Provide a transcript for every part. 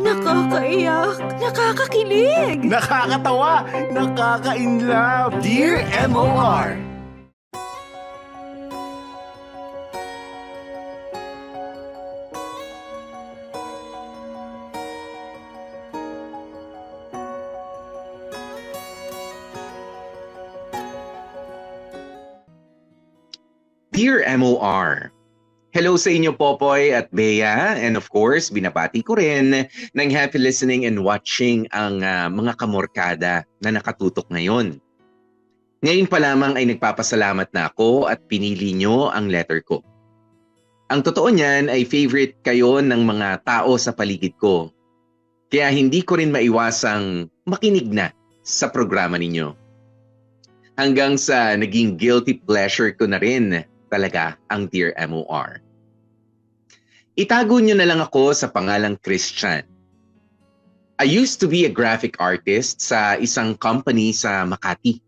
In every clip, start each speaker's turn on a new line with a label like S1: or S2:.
S1: Nakakaiyak, nakakakilig.
S2: Nakakatawa, nakaka-inlove. Dear MOR.
S3: Dear MOR, hello sa inyo Popoy at Bea, and of course, binabati ko rin ng happy listening and watching ang mga kamorkada na nakatutok ngayon. Ngayon pa lamang ay nagpapasalamat na ako at pinili nyo ang letter ko. Ang totoo niyan ay favorite kayo ng mga tao sa paligid ko. Kaya hindi ko rin maiwasang makinig na sa programa ninyo. Hanggang sa naging guilty pleasure ko na rin talaga ang Dear MOR. Itago nyo na lang ako sa pangalang Christian. I used to be a graphic artist sa isang company sa Makati.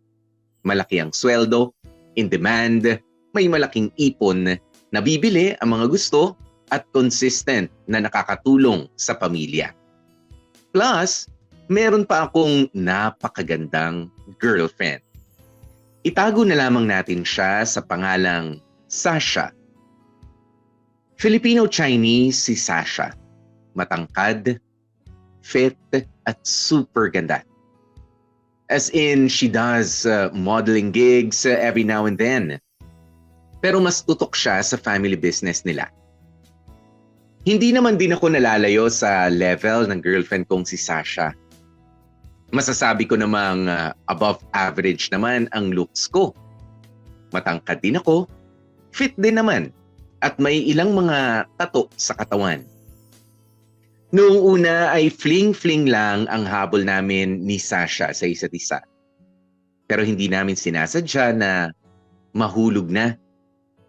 S3: Malaki ang sweldo, in demand, may malaking ipon, nabibili ang mga gusto at consistent na nakakatulong sa pamilya. Plus, meron pa akong napakagandang girlfriend. Itago na lamang natin siya sa pangalang Sasha. Filipino-Chinese si Sasha. Matangkad, fit, at super ganda. As in, she does modeling gigs every now and then. Pero mas tutok siya sa family business nila. Hindi naman din ako nalalayo sa level ng girlfriend kong si Sasha. Masasabi ko namang above average naman ang looks ko. Matangkad din ako, fit din naman, at may ilang mga tato sa katawan. Noong una ay fling-fling lang ang habol namin ni Sasha sa isa't isa. Pero hindi namin sinasadya na mahulog na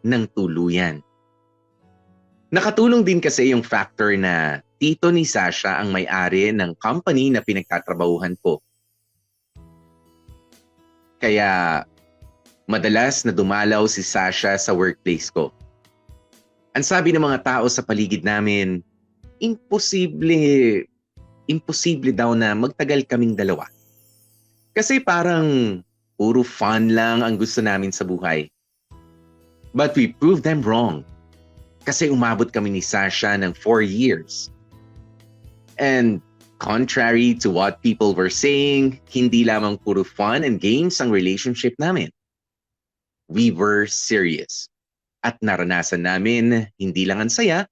S3: ng tuluyan. Nakatulong din kasi yung factor na tito ni Sasha ang may-ari ng company na pinagtatrabahuhan ko. Kaya madalas na dumalaw si Sasha sa workplace ko. Ang sabi ng mga tao sa paligid namin, imposible daw na magtagal kaming dalawa. Kasi parang puro fun lang ang gusto namin sa buhay. But we proved them wrong. Kasi umabot kami ni Sasha ng 4 years. And contrary to what people were saying, hindi lamang puro fun and games ang relationship namin. We were serious. At naranasan namin hindi lang ang saya,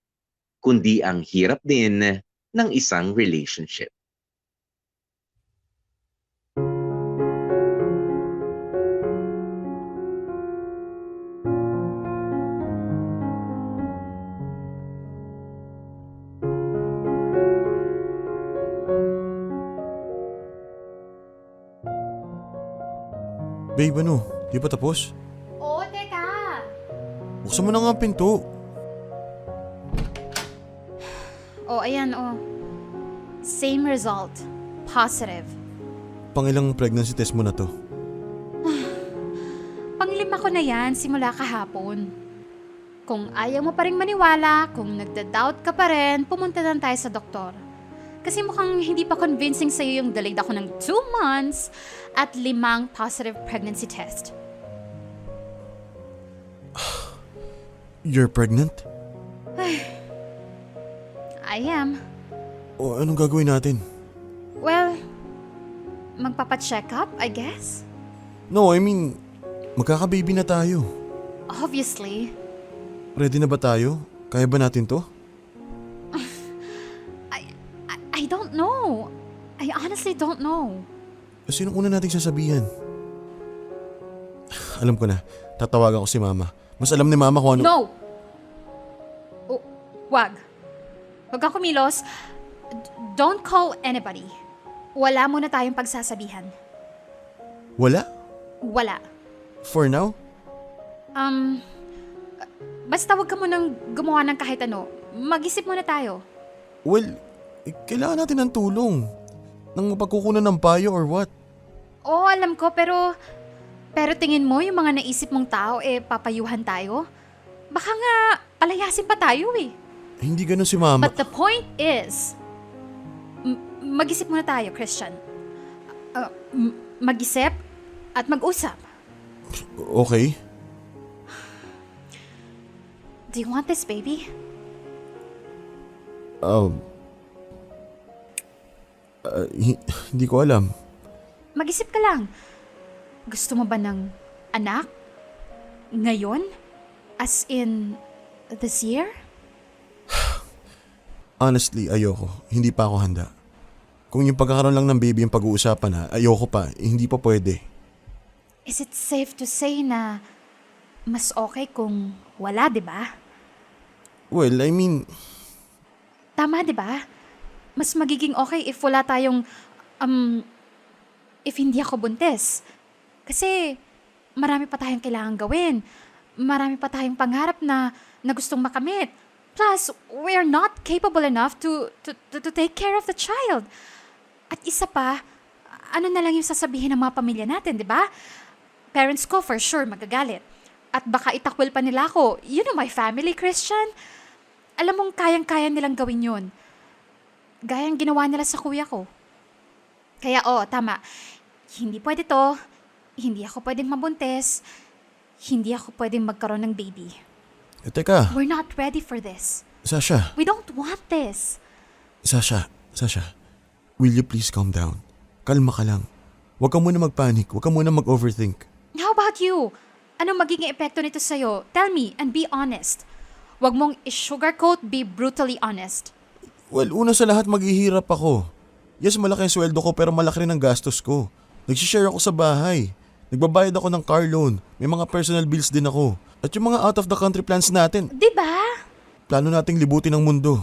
S3: kundi ang hirap din ng isang relationship.
S4: Babe, ano? Di pa tapos?
S5: Oo, teka.
S4: Buksan mo na nga ang pinto.
S5: Oh, ayan, oh. Same result. Positive.
S4: Pangilang pregnancy test mo na to?
S5: Panglima ko na yan simula kahapon. Kung ayaw mo pa rin maniwala, kung nagda-doubt ka pa rin, pumunta lang tayo sa doktor. Kasi mukhang hindi pa convincing sa'yo yung delayed ako ng 2 months at 5 positive pregnancy test.
S4: You're pregnant?
S5: I am.
S4: O anong gagawin natin?
S5: Well, magpapa-check up, I guess.
S4: No, I mean, magkaka-baby na tayo.
S5: Obviously.
S4: Ready na ba tayo? Kaya ba natin to?
S5: I don't know. I honestly don't know.
S4: Sinong una nating sasabihan? Alam ko na, tatawagan ko si Mama. Mas alam ni Mama kung ano...
S5: No! Oh, wag. Huwag kang kumilos. Don't call anybody. Wala muna tayong pagsasabihan.
S4: Wala?
S5: Wala.
S4: For now?
S5: Basta wag ka munang gumawa ng kahit ano. Mag-isip muna tayo.
S4: Well, kailangan natin ng tulong. Nang mapagkukunan ng payo or what?
S5: Oo, alam ko, pero tingin mo yung mga naisip mong tao, papayuhan tayo? Baka nga, palayasin pa tayo eh.
S4: Hindi ganun si Mama.
S5: But the point is, Mag-isip muna tayo, Christian. Mag-isip at mag-usap.
S4: Okay.
S5: Do you want this baby?
S4: Hindi ko alam.
S5: Mag-isip ka lang. Gusto mo ba ng anak? Ngayon? As in, this year?
S4: Honestly, ayoko. Hindi pa ako handa. Kung yung pagkakaroon lang ng baby yung pag-uusapan na, ayoko pa. Hindi pa pwede.
S5: Is it safe to say na mas okay kung wala, di ba?
S4: Well, I mean,
S5: Tama, di ba? Mas magiging okay if wala tayong, if hindi ako buntis. Kasi marami pa tayong kailangan gawin. Marami pa tayong pangarap na gustong makamit. Plus, we are not capable enough to take care of the child. At isa pa, ano na lang yung sasabihin ng mga pamilya natin, di ba? Parents ko for sure magagalit. At baka itakwil pa nila ako. You know my family, Christian. Alam mong kayang-kaya nilang gawin yun. Gayang ginawa nila sa kuya ko. Kaya tama. Hindi pwede to. Hindi ako pwedeng mabuntis. Hindi ako pwedeng magkaroon ng baby.
S4: Teka,
S5: We're not ready for this.
S4: Sasha,
S5: We don't want this.
S4: Sasha, will you please calm down? Kalma ka lang. Huwag ka muna magpanik, huwag ka muna mag-overthink.
S5: How about you? Anong magiging epekto nito sa'yo? Tell me and be honest. Huwag mong i-sugarcoat, be brutally honest.
S4: Well, una sa lahat maghihirap ako. Yes, malaki ang sweldo ko pero malaki rin ang gastos ko. Nagsishare ako sa bahay. Nagbabayad ako ng car loan. May mga personal bills din ako. At yung mga out of the country plans natin,
S5: Di ba?
S4: plano nating libutin ang mundo.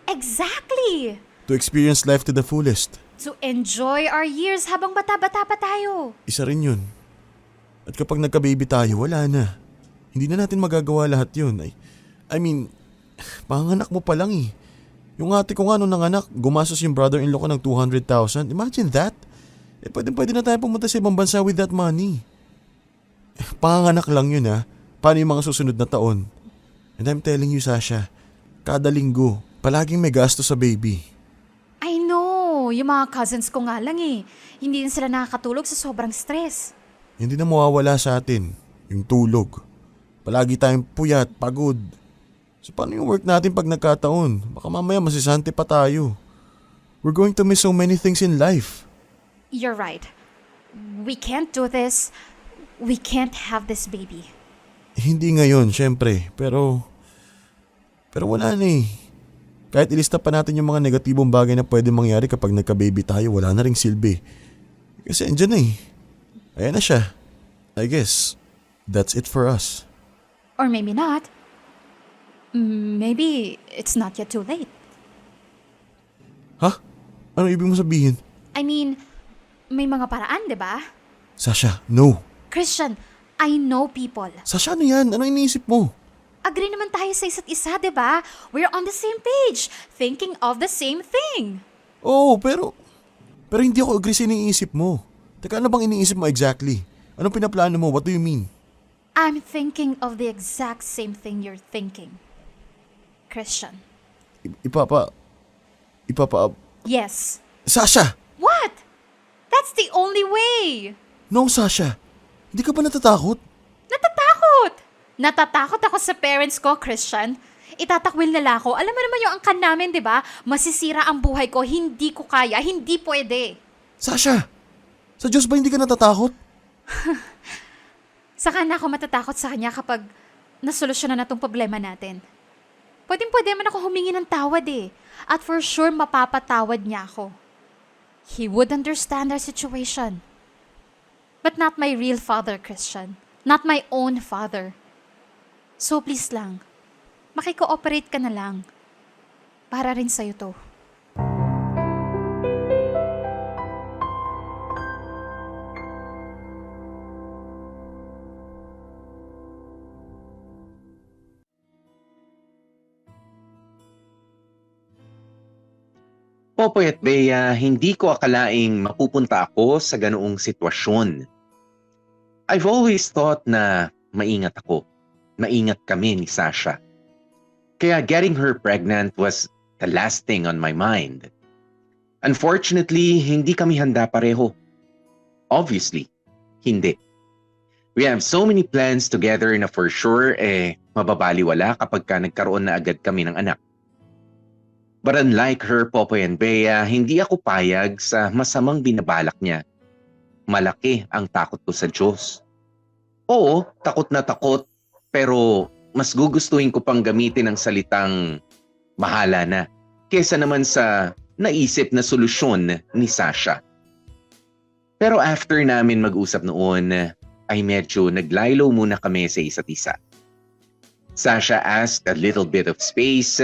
S5: Exactly.
S4: To experience life to the fullest.
S5: To enjoy our years habang bata-bata pa tayo.
S4: Isa rin yun. At kapag nagka-baby tayo, wala na. Hindi na natin magagawa lahat yun. I mean, panganak mo pa lang eh. Yung ate ko nga nung nanganak, gumastos yung brother-in-law ko ng 200,000. Imagine that. Pwede na tayo pumunta sa ibang bansa with that money. Panganak lang yun ha. Paano yung mga susunod na taon? And I'm telling you, Sasha, kada linggo, palaging may gasto sa baby.
S5: I know. Yung mga cousins ko nga lang eh. Hindi din sila nakakatulog sa sobrang stress.
S4: Hindi na mawawala sa atin, yung tulog. Palagi tayong puyat, pagod. So paano yung work natin pag nagkataon? Baka mamaya masisante pa tayo. We're going to miss so many things in life.
S5: You're right. We can't do this. We can't have this baby.
S4: Hindi ngayon, syempre. Pero wala na eh. Kahit ilista pa natin yung mga negatibong bagay na pwede mangyari kapag nagka-baby tayo, wala na ring silbi. Kasi andyan na eh. Ayan na siya. I guess, that's it for us.
S5: Or maybe not. Maybe it's not yet too late.
S4: Ha? Ano ibig mo sabihin?
S5: I mean, may mga paraan, di ba?
S4: Sasha, no.
S5: Christian, I know people.
S4: Sasha, ano yan? Ano iniisip mo?
S5: Agree naman tayo sa isa't isa, di ba? We're on the same page, thinking of the same thing.
S4: Oo, pero hindi ako agree sa iniisip mo. Teka, ano bang iniisip mo exactly? Anong pinaplano mo? What do you mean?
S5: I'm thinking of the exact same thing you're thinking. Christian.
S4: Ipapa...
S5: Yes.
S4: Sasha!
S5: What? That's the only way.
S4: No, Sasha. Hindi ka ba natatakot?
S5: Natatakot! Natatakot ako sa parents ko, Christian. Itatakwil nila ako. Alam mo naman yung angkan namin, di ba? Masisira ang buhay ko. Hindi ko kaya. Hindi pwede.
S4: Sasha! Sa Diyos ba hindi ka natatakot?
S5: Saka na ako matatakot sa kanya kapag nasolusyonan na tong problema natin. Pwede man ako humingi ng tawad eh. At for sure, mapapatawad niya ako. He would understand our situation. But not my real father, Christian. Not my own father. So please lang, makikooperate ka na lang. Para rin sa'yo to.
S3: Popoy at Bea, hindi ko akalaing mapupunta ako sa ganoong sitwasyon. I've always thought na maingat ako. Maingat kami ni Sasha. Kaya getting her pregnant was the last thing on my mind. Unfortunately, hindi kami handa pareho. Obviously, hindi. We have so many plans together na for sure mababaliwala kapag ka nagkaroon na agad kami ng anak. But unlike her, Popoy and Bea, hindi ako payag sa masamang binabalak niya. Malaki ang takot ko sa Diyos. Oo, takot na takot, pero mas gugustuhin ko pang gamitin ang salitang bahala na kesa naman sa naisip na solusyon ni Sasha. Pero after namin mag-usap noon, ay medyo naglaylo muna kami sa isa't isa. Sasha asked a little bit of space.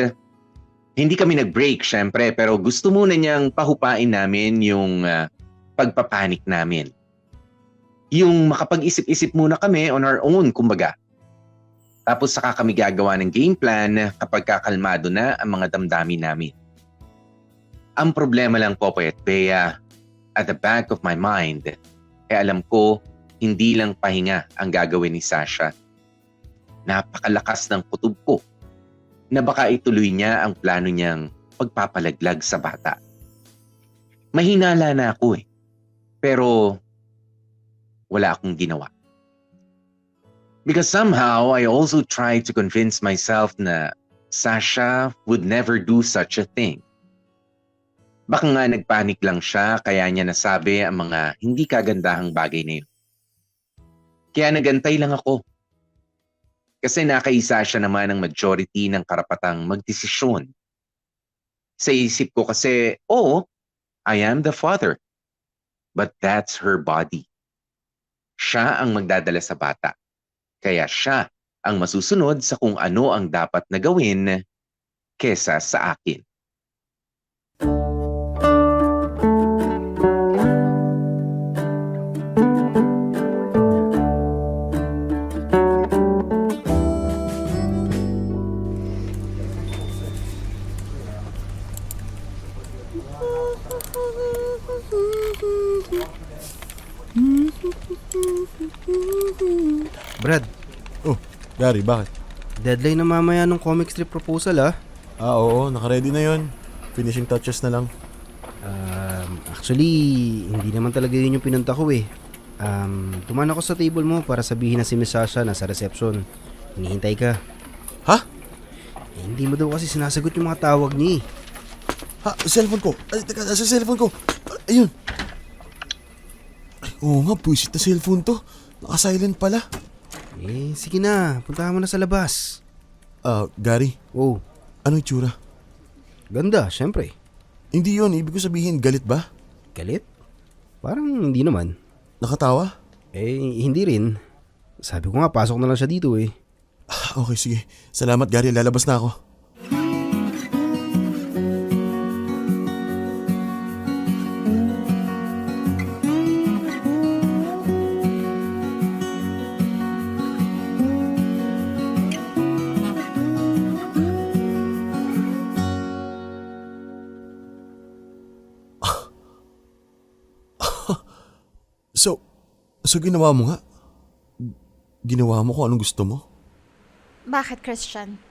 S3: Hindi kami nag-break syempre, pero gusto muna niyang pahupain namin yung pagpapanik namin. Yung makapag-isip-isip muna kami on our own, kumbaga. Tapos saka kami gagawa ng game plan kapag kakalmado na ang mga damdamin namin. Ang problema lang, Popoy at Bea, at the back of my mind, alam ko hindi lang pahinga ang gagawin ni Sasha. Napakalakas ng kutob ko na baka ituloy niya ang plano niyang pagpapalaglag sa bata. Mahinala na ako pero wala akong ginawa. Because somehow I also tried to convince myself na Sasha would never do such a thing. Baka nga nagpanik lang siya kaya niya nasabi ang mga hindi kagandahang bagay na yun. Kaya nagantay lang ako. Kasi nakaisa siya naman ang majority ng karapatang magdesisyon. Sa isip ko kasi, I am the father. But that's her body. Siya ang magdadala sa bata. Kaya siya ang masusunod sa kung ano ang dapat na gawin kesa sa akin.
S6: Brad,
S4: Oh, Gary, bakit?
S6: deadline na mamaya ng comic strip proposal
S4: Oo, nakaready na yon. Finishing touches na lang.
S6: Actually, hindi naman talaga yun yung pinunta ko Tuman ako sa table mo para sabihin na si Miss Sasha nasa reception. Hinihintay ka.
S4: Ha?
S6: Hindi mo daw kasi sinasagot yung mga tawag niya
S4: Ha? Cellphone ko. Ay, teka, nasa cellphone ko. Ayun. Ay, oo nga, buisit na cellphone to. Naka-silent pala.
S6: Sige na. Puntahan mo na sa labas.
S4: Gary,
S6: Oh,
S4: ano itsura?
S6: ganda, syempre.
S4: Hindi yon, ibig ko sabihin, galit ba?
S6: Galit? Parang hindi naman.
S4: Nakatawa?
S6: Hindi rin. Sabi ko nga, pasok na lang siya dito
S4: Okay, sige. Salamat, Gary. Lalabas na ako. So ginawa mo nga? Ginawa mo kung anong gusto mo?
S5: Bakit, Christian?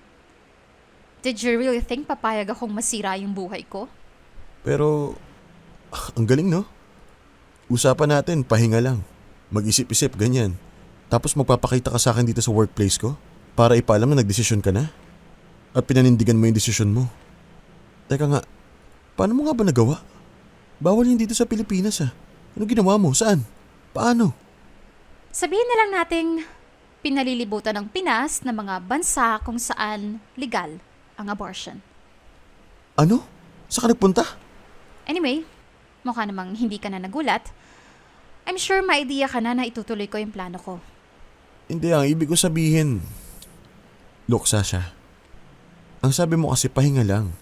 S5: Did you really think papayag akong masira yung buhay ko?
S4: Pero, ang galing no? Usapan natin, pahinga lang. Mag-isip-isip, ganyan. Tapos magpapakita ka sa akin dito sa workplace ko para ipaalam na nagdesisyon ka na. At pinanindigan mo yung desisyon mo. Teka nga, paano mo nga ba nagawa? Bawal yun dito sa Pilipinas Ano ginawa mo? Saan? Paano?
S5: Sabihin na lang nating pinalilibutan ng Pinas na mga bansa kung saan legal ang abortion.
S4: Ano? Saan ka nagpunta?
S5: Anyway, mukha namang hindi ka na nagulat. I'm sure may idea ka na itutuloy ko yung plano ko.
S4: Hindi, ang ibig ko sabihin. Look, Sasha. Ang sabi mo kasi pahinga lang.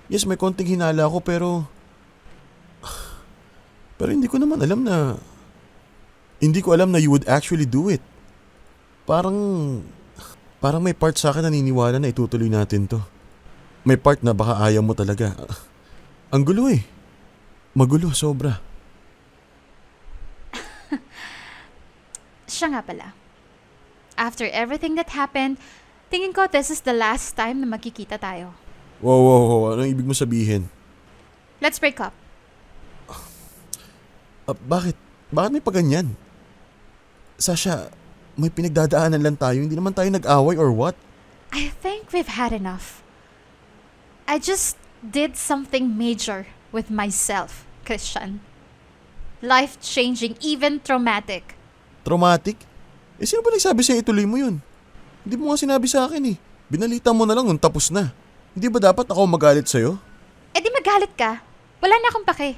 S4: Yes, may konting hinala ako pero hindi ko naman alam na hindi ko alam na you would actually do it. Parang may part sa akin na naniniwala na itutuloy natin to. May part na baka ayaw mo talaga. Ang gulo Magulo, sobra.
S5: Siya nga pala. After everything that happened, tingin ko this is the last time na magkikita tayo.
S4: Wow. Anong ibig mo sabihin?
S5: Let's break up.
S4: Bakit? Bakit may paganyan? Sasha, may pinagdadaanan lang tayo. Hindi naman tayo nag-away or what?
S5: I think we've had enough. I just did something major with myself, Christian. Life-changing, even traumatic.
S4: Traumatic? Sino ba nagsabi sa'yo ituloy mo yun? Hindi mo nga sinabi sa akin eh. Binalita mo na lang nung tapos na. Hindi ba dapat ako magalit sa'yo?
S5: Eh di magalit ka. Wala na akong pake.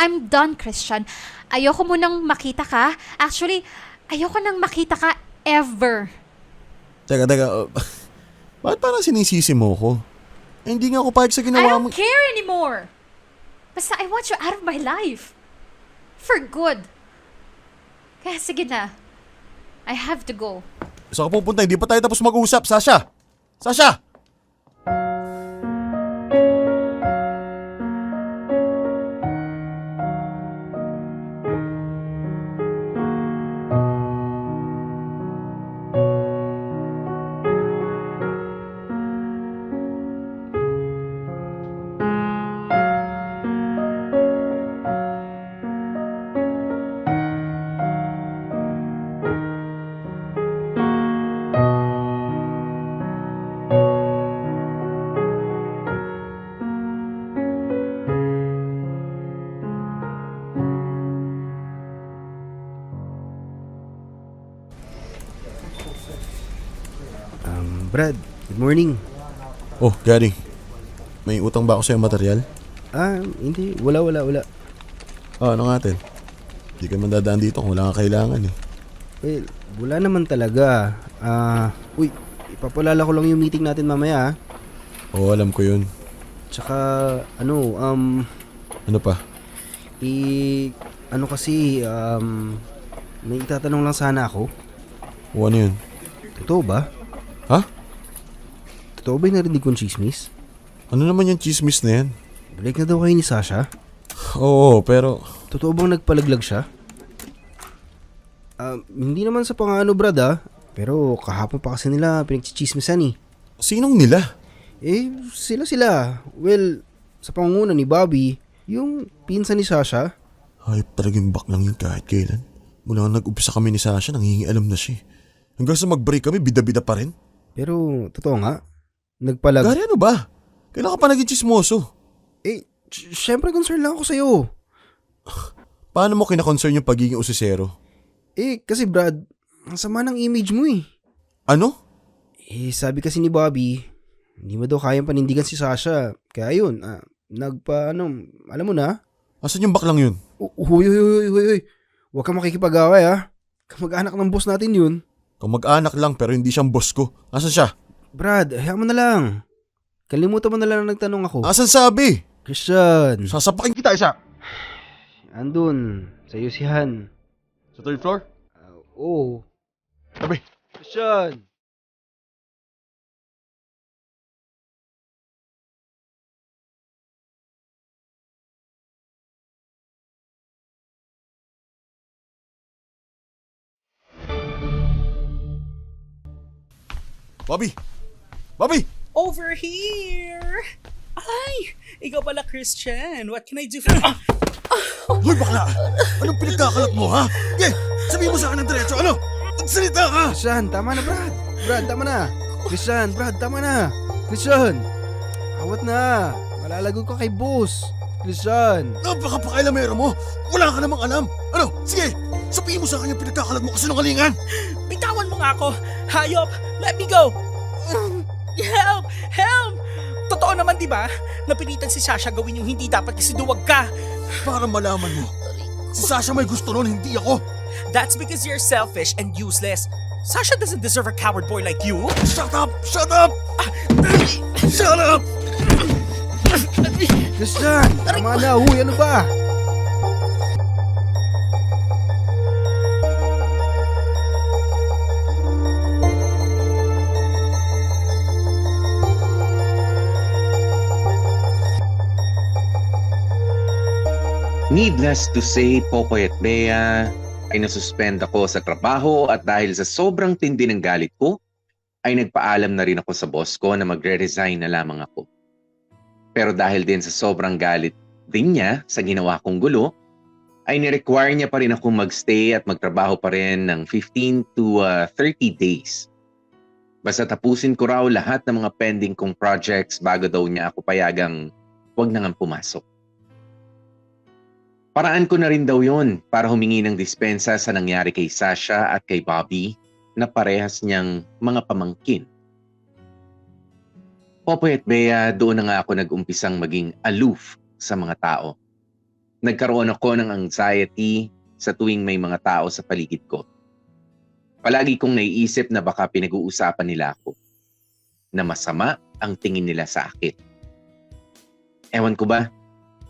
S5: I'm done, Christian. Ayoko mo nang makita ka. Actually, ayoko nang makita ka ever.
S4: Teka. Bakit parang sinisisi mo ko? Hindi nga ako pahig sa
S5: I
S4: ginawa mo.
S5: don't care anymore. Basta I want you out of my life. For good. Kaya sige na. I have to go.
S4: Saan ka pupunta? Hindi pa tayo tapos mag-usap, Sasha! Sasha!
S6: Brad, good morning.
S4: Oh, Gary. May utang ba ako sa'yo material?
S6: Hindi. Wala.
S4: Ano nga, Tel? Hindi ka man dadaan dito kung wala kang kailangan eh.
S6: Well, wala naman talaga. Ipapalala ko lang yung meeting natin mamaya.
S4: Oo, alam ko yun.
S6: Tsaka,
S4: Ano pa?
S6: may itatanong lang sana ako.
S4: O ano yun?
S6: Totoo ba?
S4: Ha?
S6: Totoo ba yung narinig kong chismis?
S4: Ano naman yung chismis na yan?
S6: Balik na daw kayo ni Sasha?
S4: Oo, pero...
S6: Totoo bang nagpalaglag siya? Hindi naman sa pangano, Brad, pero kahapon pa kasi nila pinagchichismisan eh.
S4: Sinong nila?
S6: Sila. Well, sa pangunguna ni Bobby, yung pinsan ni Sasha.
S4: Hayop talagang baklang yun kahit kailan. Mula nang nag-umpisa kami ni Sasha, nangingialam na siya. Hanggang sa mag-break kami, bida-bida pa rin.
S6: Pero, totoo nga,
S4: Gary, ano ba? Kailan ka pa naging chismoso?
S6: Syempre concern lang ako sa'yo.
S4: Paano mo kinakoncern yung pagiging usisero?
S6: Kasi Brad, ang sama ng image mo eh.
S4: Ano?
S6: Sabi kasi ni Bobby, hindi mo daw kayang panindigan si Sasha. Kaya yun, alam mo na.
S4: Asan yung baklang yun?
S6: Huy. Huwag kang makikipag-away Kamag-anak ng boss natin yun.
S4: Kamag-anak lang pero hindi siyang boss ko. Asan siya?
S6: Brad, hayaan mo na lang. Kalimutan mo na lang na nagtanong ako.
S4: Asan sabi?
S6: Christian.
S4: Sasapakin kita isa.
S6: Andun, sa UChan.
S4: Sa third floor?
S6: Oo.
S4: Sabi.
S6: Christian.
S4: Bobby!
S7: Over here! Ay! Ikaw pala, Christian. What can I do for...
S4: Hoy, bakla! Anong pinagkakalat mo, ha? Sabihin mo sa akin ng diretso, ano? Magsalita ka!
S6: Christian, tama na, Brad. Brad, tama na. Christian, Brad, tama na. Christian, awat na. Malalagod ka kay boss. Christian.
S4: Napakapakailamero mo! Wala ka namang alam! Ano? Sige! Sabihin mo sa akin yung pinagkakalat mo kasinungalingan!
S7: Bitawan mo nga ako! Hayop! Let me go! Help! Help! Totoo naman, di ba? Napilitan si Sasha gawin yung hindi dapat kasi duwag ka.
S4: Para malaman mo, si Sasha may gusto nun, hindi ako!
S7: That's because you're selfish and useless. Sasha doesn't deserve a coward boy like you.
S4: Shut up! Shut up! Shut up!
S6: Christian, tama na. Huy, ano ba?
S3: Needless to say, Popoy at Bea, ay nasuspend ako sa trabaho at dahil sa sobrang tindi ng galit ko, ay nagpaalam na rin ako sa boss ko na magre-resign na lamang ako. Pero dahil din sa sobrang galit din niya sa ginawa kong gulo, ay nirequire niya pa rin ako magstay at magtrabaho pa rin ng 15 to 30 days. Basta tapusin ko raw lahat ng mga pending kong projects bago daw niya ako payagang huwag na nga pumasok. Paraan ko na rin daw yon para humingi ng dispensa sa nangyari kay Sasha at kay Bobby na parehas niyang mga pamangkin. Popoy at Bea, doon na nga ako nag-umpisang maging aloof sa mga tao. Nagkaroon ako ng anxiety sa tuwing may mga tao sa paligid ko. Palagi kong naiisip na baka pinag-uusapan nila ako, na masama ang tingin nila sa akin. Ewan ko ba?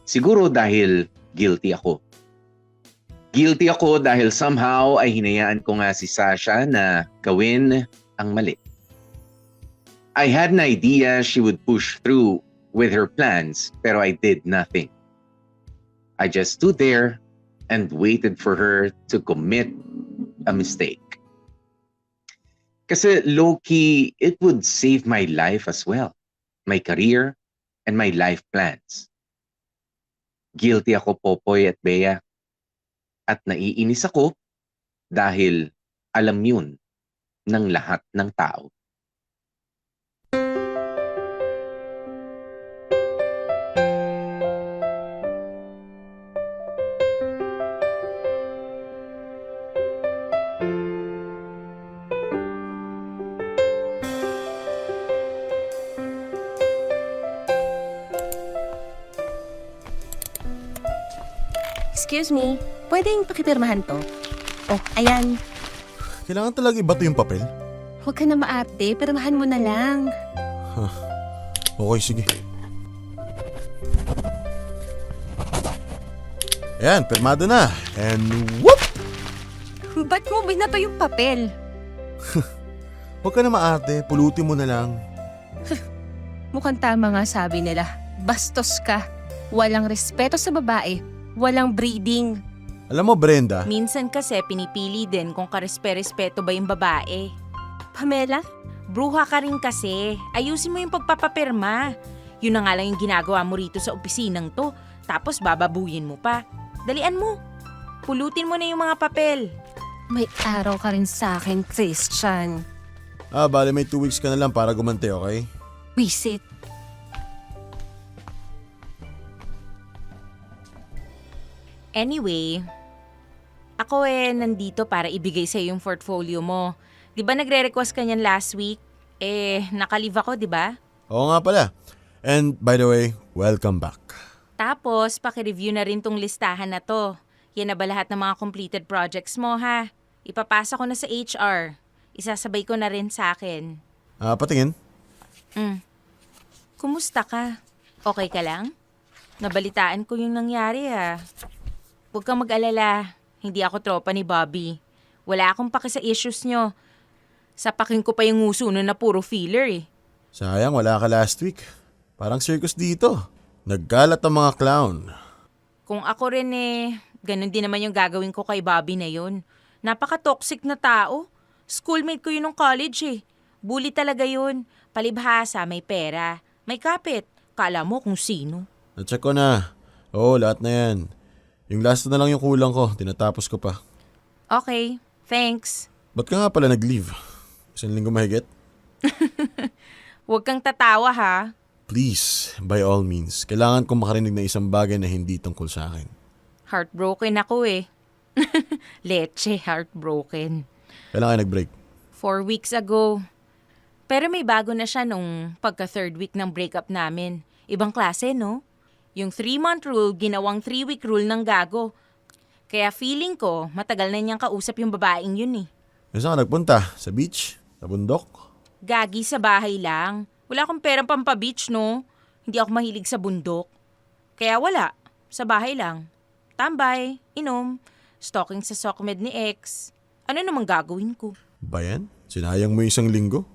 S3: Siguro dahil guilty ako. Guilty ako dahil somehow ay hinayaan ko nga si Sasha na gawin ang mali. I had an idea she would push through with her plans, pero I did nothing. I just stood there and waited for her to commit a mistake. Kasi low-key, it would save my life as well. My career and my life plans. Guilty ako, Popoy at Bea. At naiinis ako dahil alam yun ng lahat ng tao.
S1: Excuse me, pwedeng pakipirmahan to? Oh, ayan.
S4: Kailangan talaga ibato yung papel?
S1: Huwag ka na maarte, pirmahan mo na lang.
S4: Okay, sige. Ayan, pirmado na. And whoop!
S1: Ba't mo binato yung papel?
S4: Huwag ka na maarte, pulutin mo na lang.
S1: Mukhang tama nga sabi nila. Bastos ka. Walang respeto sa babae. Walang breeding.
S4: Alam mo, Brenda,
S8: Minsan kasi pinipili din kung karespe-respeto ba yung babae.
S1: Pamela?
S8: Bruha ka rin kasi. Ayusin mo yung pagpapapirma. Yun na nga lang yung ginagawa mo rito sa opisinang to. Tapos bababuyin mo pa. Dalian mo. Pulutin mo na yung mga papel.
S1: May araw ka rin sa akin, Christian.
S4: bale may 2 weeks ka na lang para gumante, okay?
S1: Visit.
S8: Anyway, ako nandito para ibigay sa'yo yung portfolio mo. Di ba nagre-request ka niyan last week? Nakalive ako, di ba?
S4: Oo nga pala. And by the way, welcome back.
S8: Tapos, paki-review na rin tong listahan na to. Yan na ba lahat ng mga completed projects mo, ha? Ipapasa ko na sa HR. Isasabay ko na rin sa akin.
S4: Patingin.
S8: Kumusta ka? Okay ka lang? Nabalitaan ko yung nangyari, ha? Huwag kang mag-alala. Hindi ako tropa ni Bobby. Wala akong paki sa issues nyo. Sapakin ko pa yung nguso nun na puro filler, eh.
S4: Sayang, wala ka last week. Parang circus dito. Nagkalat ang mga clown.
S8: Kung ako rin ganun din naman yung gagawin ko kay Bobby na yun. Napaka-toxic na tao. Schoolmate ko yun nung college, eh. Bully talaga yun. Palibhasa, may pera. May kapit. Kala mo kung sino.
S4: Na-check ko na. Oo, lahat na yan. Yung last na lang yung kulang ko. Tinatapos ko pa.
S8: Okay, thanks.
S4: Ba't ka nga pala nag-leave? 1 linggo mahigit?
S8: Huwag kang tatawa, ha?
S4: Please, by all means. Kailangan kong makarinig na isang bagay na hindi tungkol sa akin.
S8: Heartbroken ako, eh. Leche, heartbroken.
S4: Kailan kayo nag-break?
S8: 4 weeks ago. Pero may bago na siya nung pagka-3rd week ng breakup namin. Ibang klase, no? Yung 3-month rule, ginawang 3-week rule ng gago. Kaya feeling ko, matagal na niyang kausap yung babaeng yun, eh.
S4: Saan ka nagpunta? Sa beach? Sa bundok?
S8: Gagi sa bahay lang. Wala akong perang pampabeach, no? Hindi ako mahilig sa bundok. Kaya wala. Sa bahay lang. Tambay, inom, stalking sa SOCMED ni ex. Ano namang gagawin ko?
S4: Ba yan? Sinayang mo 1 linggo?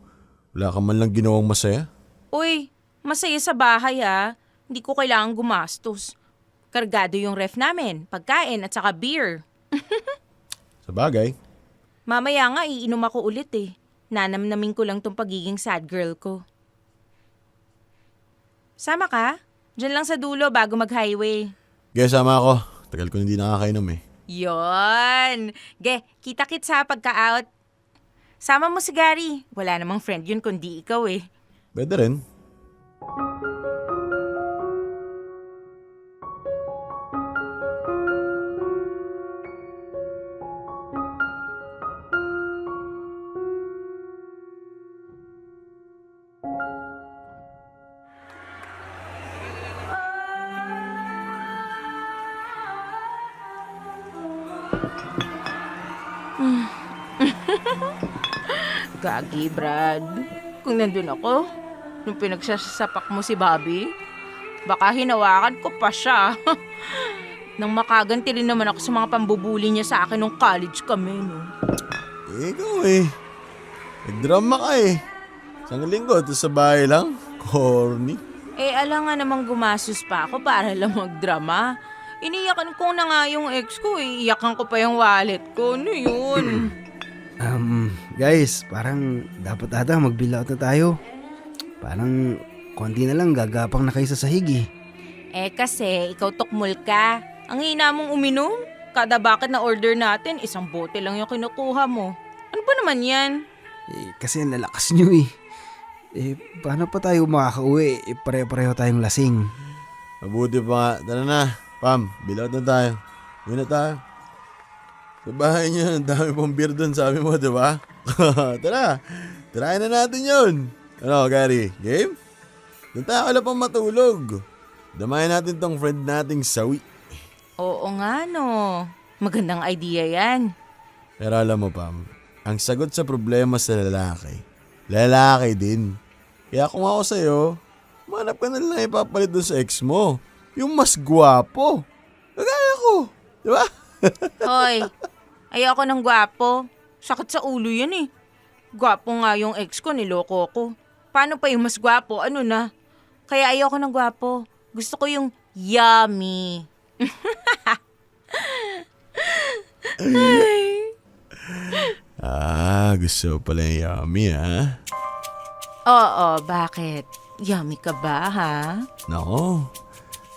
S4: Wala ka man lang ginawang masaya?
S8: Uy, masaya sa bahay, ha? Hindi ko kailangang gumastos. Kargado yung ref namin, pagkain at saka beer.
S4: Sa bagay.
S8: Mamaya nga iinom ako ulit, eh. Nanamnamin ko lang tong pagiging sad girl ko. Sama ka? Diyan lang sa dulo bago mag-highway.
S4: Kaya sama ako. Tagal ko hindi nakakainom eh.
S8: Yon! Ge, kita-kits sa pagka-out. Sama mo si Gary. Wala namang friend yun kundi ikaw eh.
S4: Pwede rin.
S8: Gagi, Brad. Kung nandun ako, nung pinagsasapak mo si Bobby, baka hinawakan ko pa siya. Nang makaganti rin naman ako sa mga pambubuli niya sa akin nung college kami, no?
S4: Ikaw eh. Nagdrama ka eh. Isang linggo, tapos sa bahay lang. Corny.
S8: Alam nga namang gumasos pa ako para lang magdrama. Iniyakan ko na nga yung ex ko, iyakan ko pa yung wallet ko. Ano yun?
S6: Guys, parang dapat ata mag-bill out na tayo. Parang konti na lang gagapang na kayo sa sahig eh.
S8: Kasi ikaw tukmol ka. Ang hina mong uminom. Kada bucket na order natin, isang bote lang yung kinukuha mo. Ano ba naman yan?
S6: Kasi ang lalakas nyo eh. Paano pa tayo makakauwi? Pare-pareho tayong lasing.
S4: Mabuti pa nga. Tara na. Pam, bill out na tayo. Uwi na tayo. Sa bahay niyo, ang dami pong beer doon, sabi mo, di ba? Tara, tirahin na natin yun. Ano, Gary? Game? Doon tayo wala pang matulog. Damayan natin tong friend nating sawi.
S8: Oo nga no. Magandang idea yan.
S4: Pero alam mo, Pam, ang sagot sa problema sa lalaki din. Kaya kung ako sa'yo, manap ka na lang ipapalit doon sa ex mo. Yung mas gwapo. Kagaya ko. Di ba?
S8: Hoy, ayoko ng gwapo. Sakit sa ulo yan eh. Gwapo nga yung ex ko, niloko ko. Paano pa yung mas gwapo? Ano na? Kaya ayoko ng gwapo. Gusto ko yung yummy.
S4: Gusto pala yung yummy, ha?
S8: Oo, bakit? Yummy ka ba, ha?
S4: Nako,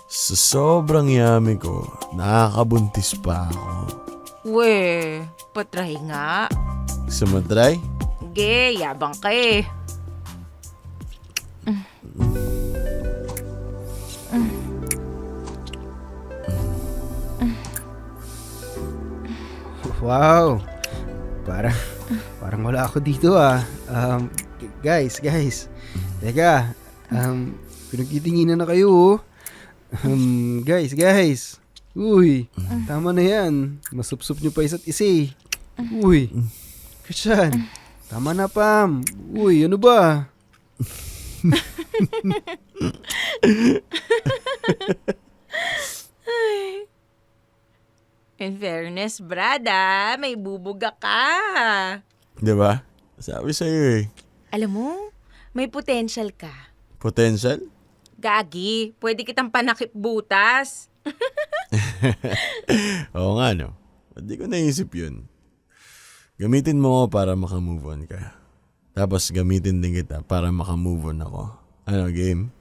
S4: sa sobrang yummy ko, nakakabuntis pa ako.
S8: We, patry nga.
S4: Gusto mo try?
S8: Ge, yabang ka eh.
S6: Wow. Parang wala ako dito ah. Guys. Teka. Pinagtitinginan na kayo. Guys. Uy, tama na yan. Masupsup nyo pa isa't isa eh. Uy, Christian. Tama na, Pam. Uy, ano ba?
S8: In fairness, brada, may bubuga ka.
S4: Di ba? Sabi sa'yo eh.
S8: Alam mo, may potential ka.
S4: Potential?
S8: Gagi, pwede kitang panakip butas.
S4: Oo nga no. Hindi ko naisip yun. Gamitin mo ako para makamove on ka. Tapos gamitin din kita para makamove on ako. Ano, game?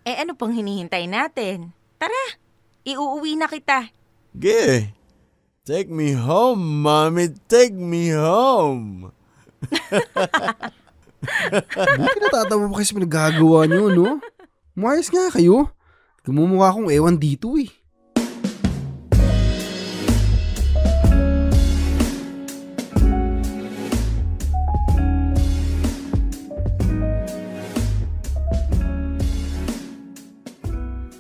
S8: Ano pang hinihintay natin? Tara, iuuwi na kita.
S4: Ge! Take me home, mommy. Take me home.
S6: Buti natatawa pa kasi pinagagawa nyo, no? Umayos nga kayo. Gumumukha akong ewan dito eh.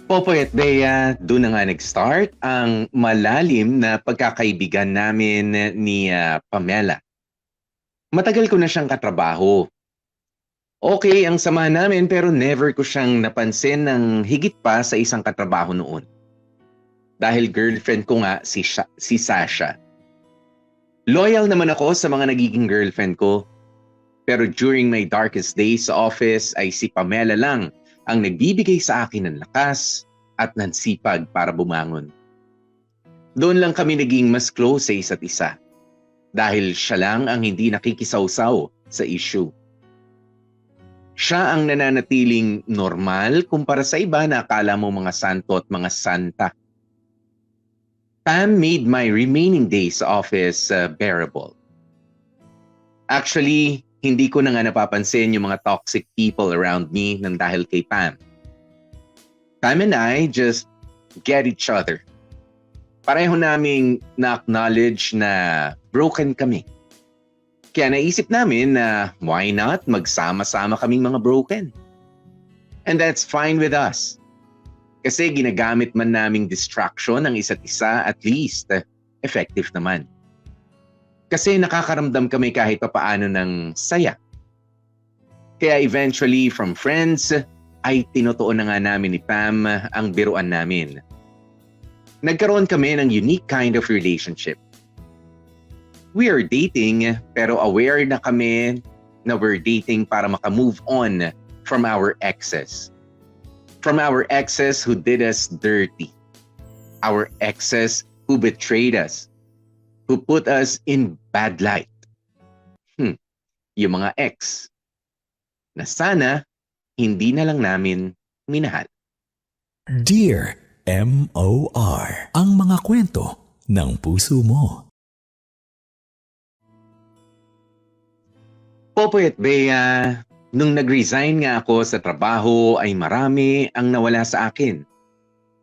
S3: Popoy at Bea, doon na nga nag-start ang malalim na pagkakaibigan namin ni Pamela. Matagal ko na siyang katrabaho. Okay ang samahan namin pero never ko siyang napansin ng higit pa sa isang katrabaho noon. Dahil girlfriend ko nga si Sasha. Loyal naman ako sa mga nagiging girlfriend ko. Pero during my darkest days sa office ay si Pamela lang ang nagbibigay sa akin ng lakas at ng sipag para bumangon. Doon lang kami naging mas close sa isa't isa. Dahil siya lang ang hindi nakikisawsaw sa issue. Siya ang nananatiling normal kumpara sa iba na akala mo mga santo at mga santa. Pam made my remaining days sa office bearable. Actually, hindi ko na nga napapansin yung mga toxic people around me nang dahil kay Pam. Pam and I just get each other. Pareho naming na-acknowledge na broken kami. Kaya naisip namin na why not magsama-sama kaming mga broken. And that's fine with us. Kasi ginagamit man naming distraction ng isa't isa, at least effective naman. Kasi nakakaramdam kami kahit papaano ng saya. Kaya eventually from friends ay tinutuon na nga namin ni Pam ang biruan namin. Nagkaroon kami ng unique kind of relationship. We are dating pero aware na kami na we're dating para makamove on from our exes. From our exes who did us dirty. Our exes who betrayed us. Who put us in bad light. Yung mga ex na sana hindi na lang namin minahal.
S9: Dear M.O.R. Ang mga kwento ng puso mo.
S3: Popoy at Bea, nung nag-resign nga ako sa trabaho ay marami ang nawala sa akin.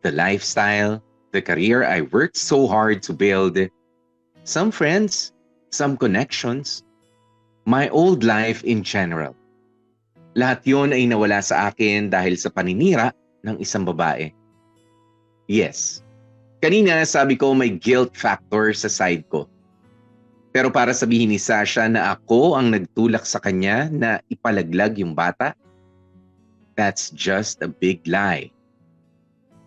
S3: The lifestyle, the career I worked so hard to build, some friends, some connections, my old life in general. Lahat yon ay nawala sa akin dahil sa paninira ng isang babae. Yes, kanina sabi ko may guilt factor sa side ko. Pero para sabihin ni Sasha na ako ang nagtulak sa kanya na ipalaglag yung bata, that's just a big lie.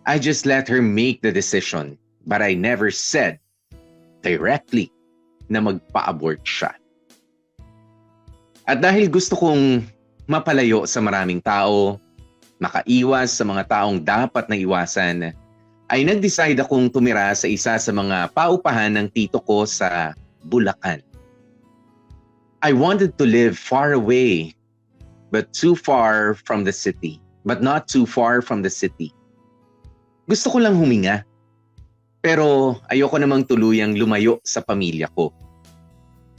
S3: I just let her make the decision, but I never said directly na magpa-abort siya. At dahil gusto kong mapalayo sa maraming tao, makaiwas sa mga taong dapat na iwasan, ay nag-decide akong tumira sa isa sa mga paupahan ng tito ko sa Bulacan. I wanted to live far away, but too far from the city. But not too far from the city. Gusto ko lang huminga. Pero ayoko namang tuluyang lumayo sa pamilya ko.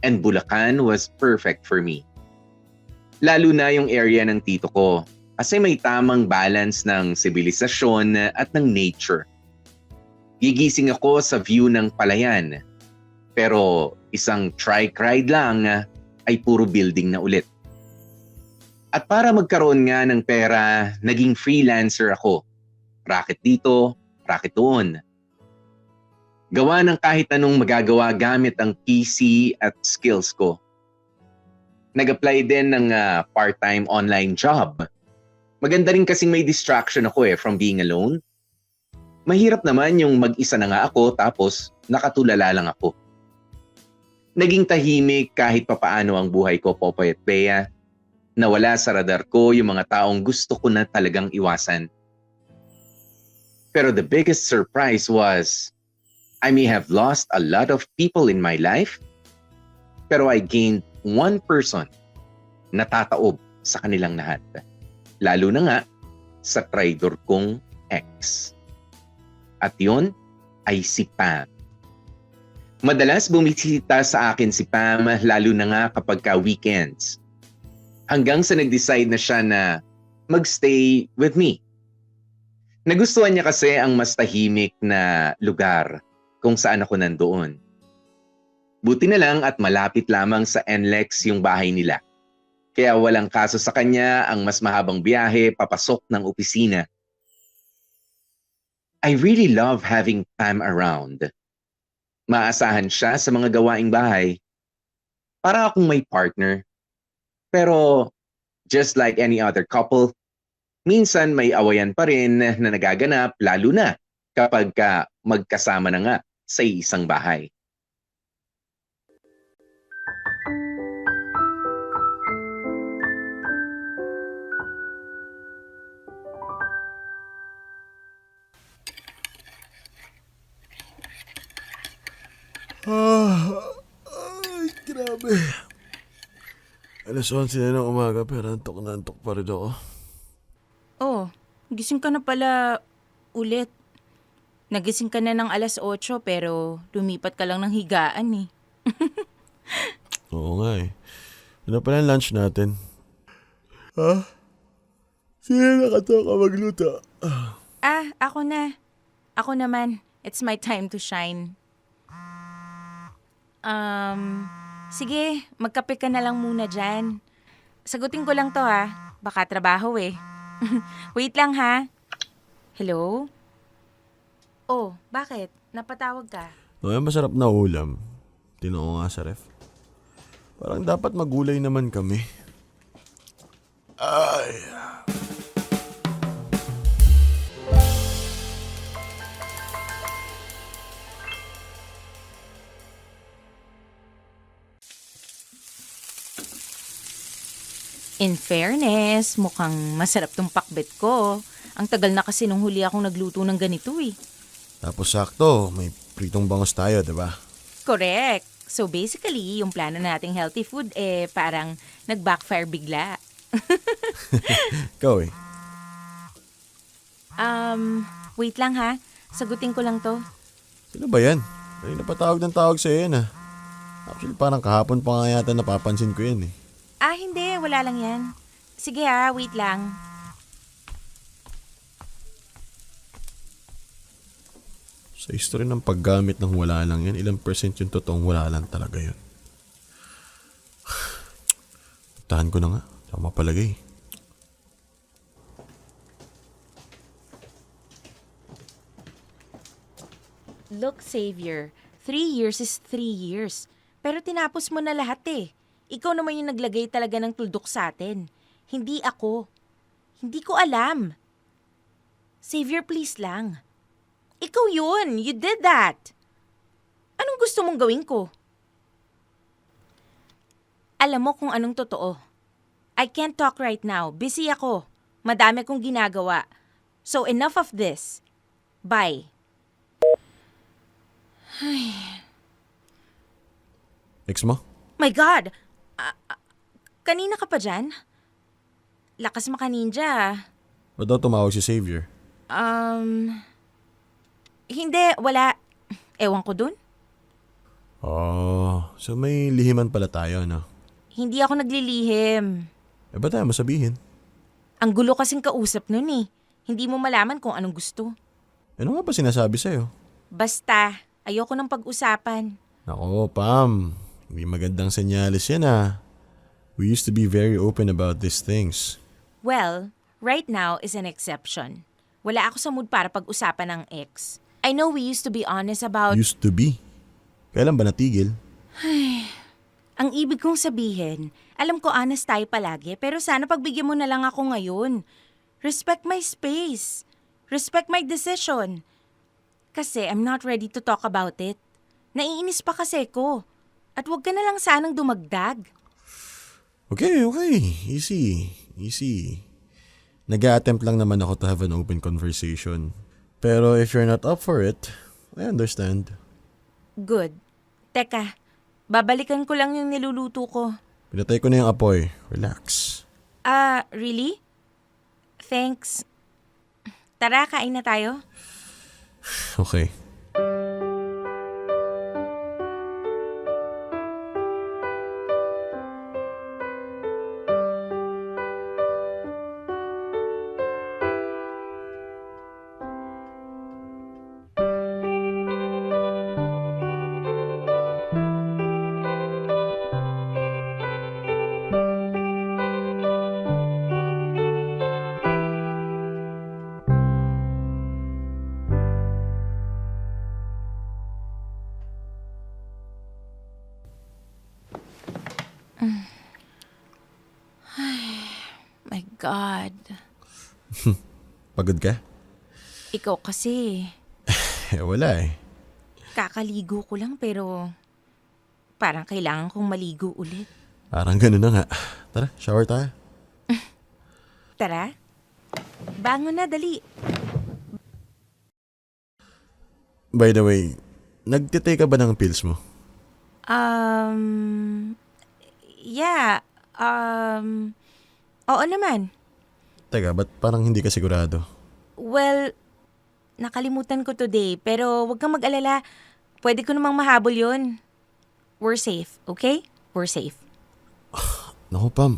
S3: And Bulacan was perfect for me. Lalo na yung area ng tito ko. Kasi may tamang balance ng sibilisasyon at ng nature. Gigising ako sa view ng palayan. Pero isang trike ride lang ay puro building na ulit. At para magkaroon nga ng pera, naging freelancer ako. Racket dito, racket doon. Gawa ng kahit anong magagawa gamit ang PC at skills ko. Nag-apply din ng part-time online job. Maganda rin kasing may distraction ako from being alone. Mahirap naman yung mag-isa na nga ako tapos nakatulala lang ako. Naging tahimik kahit papaano ang buhay ko, Popoy at Bea. Nawala sa radar ko yung mga taong gusto ko na talagang iwasan. Pero the biggest surprise was, I may have lost a lot of people in my life, pero I gained one person na tataob sa kanilang lahat. Lalo na nga sa traidor kong ex. At yun ay si Pam. Madalas bumisita sa akin si Pam lalo na nga kapag weekends. Hanggang sa nag-decide na siya na magstay with me. Nagustuhan niya kasi ang mas tahimik na lugar kung saan ako nandoon. Buti na lang at malapit lamang sa NLEX yung bahay nila. Kaya walang kaso sa kanya ang mas mahabang biyahe papasok ng opisina. I really love having Pam around. Maasahan siya sa mga gawaing bahay. Para akong may partner. Pero just like any other couple, minsan may awayan pa rin na nagaganap lalo na kapag magkasama na nga sa isang bahay.
S4: Ay, grabe. Alas 11 na ng umaga pero antok na antok pa rin ako.
S8: Oh, gising ka na pala ulit. Nagising ka na ng 8:00 pero lumipat ka lang ng higaan eh.
S4: Oo nga eh. Ano pala ang lunch natin? Ha? Sino nakatoka magluto?
S8: Ako na. Ako naman. It's my time to shine. Sige, magkape ka na lang muna dyan. Sagutin ko lang to ha. Baka trabaho eh. Wait lang ha. Hello? Oh, bakit? Napatawag ka?
S4: May masarap na ulam. Tinoo nga sa ref. Parang dapat magulay naman kami. Ay.
S8: In fairness, mukhang masarap tong pakbet ko. Ang tagal na kasi nung huli akong nagluto ng ganito eh.
S4: Tapos sakto, may pritong bangos tayo, diba?
S8: Correct. So basically, yung plano nating healthy food parang nag-backfire bigla.
S4: Ikaw eh.
S8: Wait lang ha. Sagutin ko lang to.
S4: Sino ba yan? Kanina pa tawag ng tawag sa'yo yan ah. Actually, parang kahapon pa nga yata napapansin ko yan eh.
S8: Hindi. Wala lang yan. Sige ha, wait lang.
S4: Sa history ng paggamit ng wala lang yan, ilang percent yung totoong wala lang talaga yun. Tahan ko na nga. Tama palagay.
S8: Look, Xavier, 3 years is 3 years. Pero tinapos mo na lahat eh. Ikaw naman yung naglagay talaga ng tuldok sa atin. Hindi ako. Hindi ko alam. Xavier, please lang. Ikaw yun. You did that. Anong gusto mong gawin ko? Alam mo kung anong totoo. I can't talk right now. Busy ako. Madami kong ginagawa. So enough of this. Bye.
S4: Ex mo?
S8: My God! Kanina ka pa dyan? Lakas maka-ninja.
S4: Ba't daw tumawag si Xavier?
S8: Hindi, wala. Ewan ko dun.
S4: Oh, so may lihiman pala tayo, no?
S8: Hindi ako naglilihim.
S4: Ba't tayo masabihin?
S8: Ang gulo kasing kausap nun eh. Hindi mo malaman kung anong gusto.
S4: Ano nga ba sinasabi sa'yo?
S8: Basta, ayoko ng pag-usapan.
S4: Nako, Pam. Hindi magandang senyalis yan ah. We used to be very open about these things.
S8: Well, right now is an exception. Wala ako sa mood para pag-usapan ng ex. I know we used to be honest about...
S4: Used to be. Kailan ba natigil?
S8: Ang ibig kong sabihin, alam ko honest tayo palagi, pero sana pagbigyan mo na lang ako ngayon. Respect my space. Respect my decision. Kasi I'm not ready to talk about it. Naiinis pa kasi ko. At huwag ka na lang sanang dumagdag.
S4: Okay. Easy. Nag-a-attempt lang naman ako to have an open conversation. Pero if you're not up for it, I understand.
S8: Good. Teka, babalikan ko lang yung niluluto ko.
S4: Pinatay ko na yung apoy. Relax.
S8: Really? Thanks. Tara, kain na tayo.
S4: Okay.
S8: My God.
S4: Pagod ka?
S8: Ikaw kasi.
S4: Wala eh.
S8: Kakaligo ko lang pero parang kailangan kong maligo ulit.
S4: Parang ganun na nga. Tara, shower tayo.
S8: Tara. Bangon na, dali.
S4: By the way, nagtitake ka ba ng pills mo?
S8: Yeah. Oo naman.
S4: Teka, ba't parang hindi ka sigurado?
S8: Well, nakalimutan ko today. Pero wag kang mag-alala. Pwede ko namang mahabol yun. We're safe, okay? We're safe.
S4: Naku, Pam.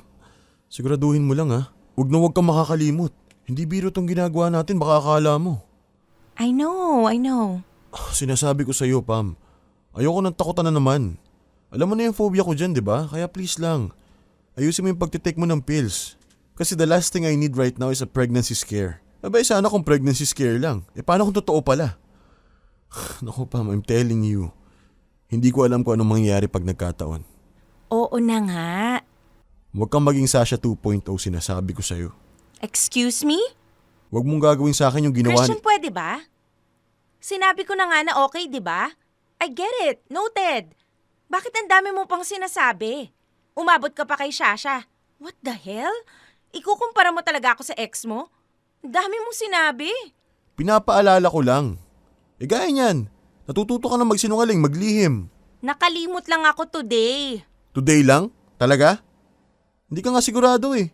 S4: Siguraduhin mo lang ha. Huwag kang makakalimot. Hindi biro tong ginagawa natin, baka akala mo.
S8: I know.
S4: Sinasabi ko sa'yo, Pam. Ayoko nang takutan na naman. Alam mo na yung phobia ko dyan, di ba? Kaya please lang. Ayusin mo yung pagtitake mo ng pills. Kasi the last thing I need right now is a pregnancy scare. Abay, sana kung pregnancy scare lang. Paano kung totoo pala? Naku, Pam, I'm telling you. Hindi ko alam kung anong mangyayari pag nagkataon.
S8: Oo na nga.
S4: Huwag kang maging Sasha 2.0, sinasabi ko sa'yo.
S8: Excuse me?
S4: Huwag mong gagawin sa akin yung ginawa
S8: Christian, pwede ba? Sinabi ko na nga na okay, di ba? I get it. Noted. Bakit ang dami mo pang sinasabi? Umabot ka pa kay Sasha. What the hell? Ikukumpara mo talaga ako sa ex mo? Ang dami mong sinabi.
S4: Pinapaalala ko lang. Gaya niyan. Natututo ka na magsinungaling, maglihim.
S8: Nakalimot lang ako today.
S4: Today lang? Talaga? Hindi ka nga sigurado eh.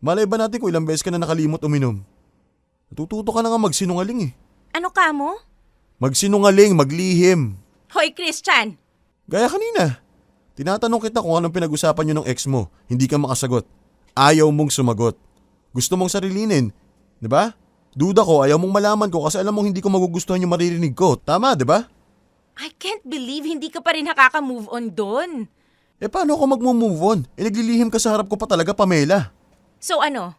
S4: Malay ba natin kung ilang beses ka na nakalimot uminom? Natututo ka na nga magsinungaling eh.
S8: Ano ka mo?
S4: Magsinungaling, maglihim.
S8: Hoy, Christian!
S4: Gaya kanina. Tinatanong kita kung anong pinag-usapan niyo ng ex mo. Hindi ka makasagot. Ayaw mong sumagot. Gusto mong sarilinin. Diba? Duda ko, ayaw mong malaman ko kasi alam mong hindi ko magugustuhan yung maririnig ko. Tama, diba?
S8: I can't believe hindi ka pa rin nakaka-move on doon.
S4: Paano ako mag-move on? Naglilihim ka sa harap ko pa talaga, Pamela.
S8: So ano?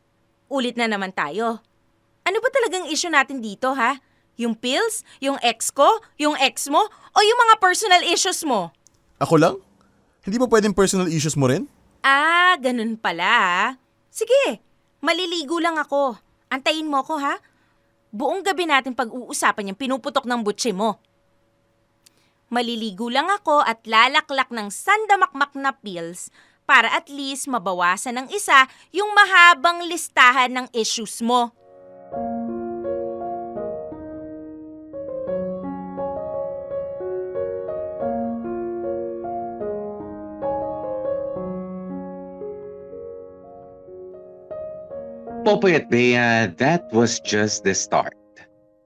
S8: Ulit na naman tayo. Ano ba talagang issue natin dito, ha? Yung pills? Yung ex ko? Yung ex mo? O yung mga personal issues mo?
S4: Ako lang? Hindi ba pwedeng personal issues mo rin?
S8: Ah, ganun pala, ha? Sige, maliligo lang ako. Antayin mo ko, ha? Buong gabi natin pag-uusapan yung pinuputok ng butsi mo. Maliligo lang ako at lalaklak ng sandamakmak na pills para at least mabawasan ng isa yung mahabang listahan ng issues mo.
S3: Popoy at Bea, that was just the start.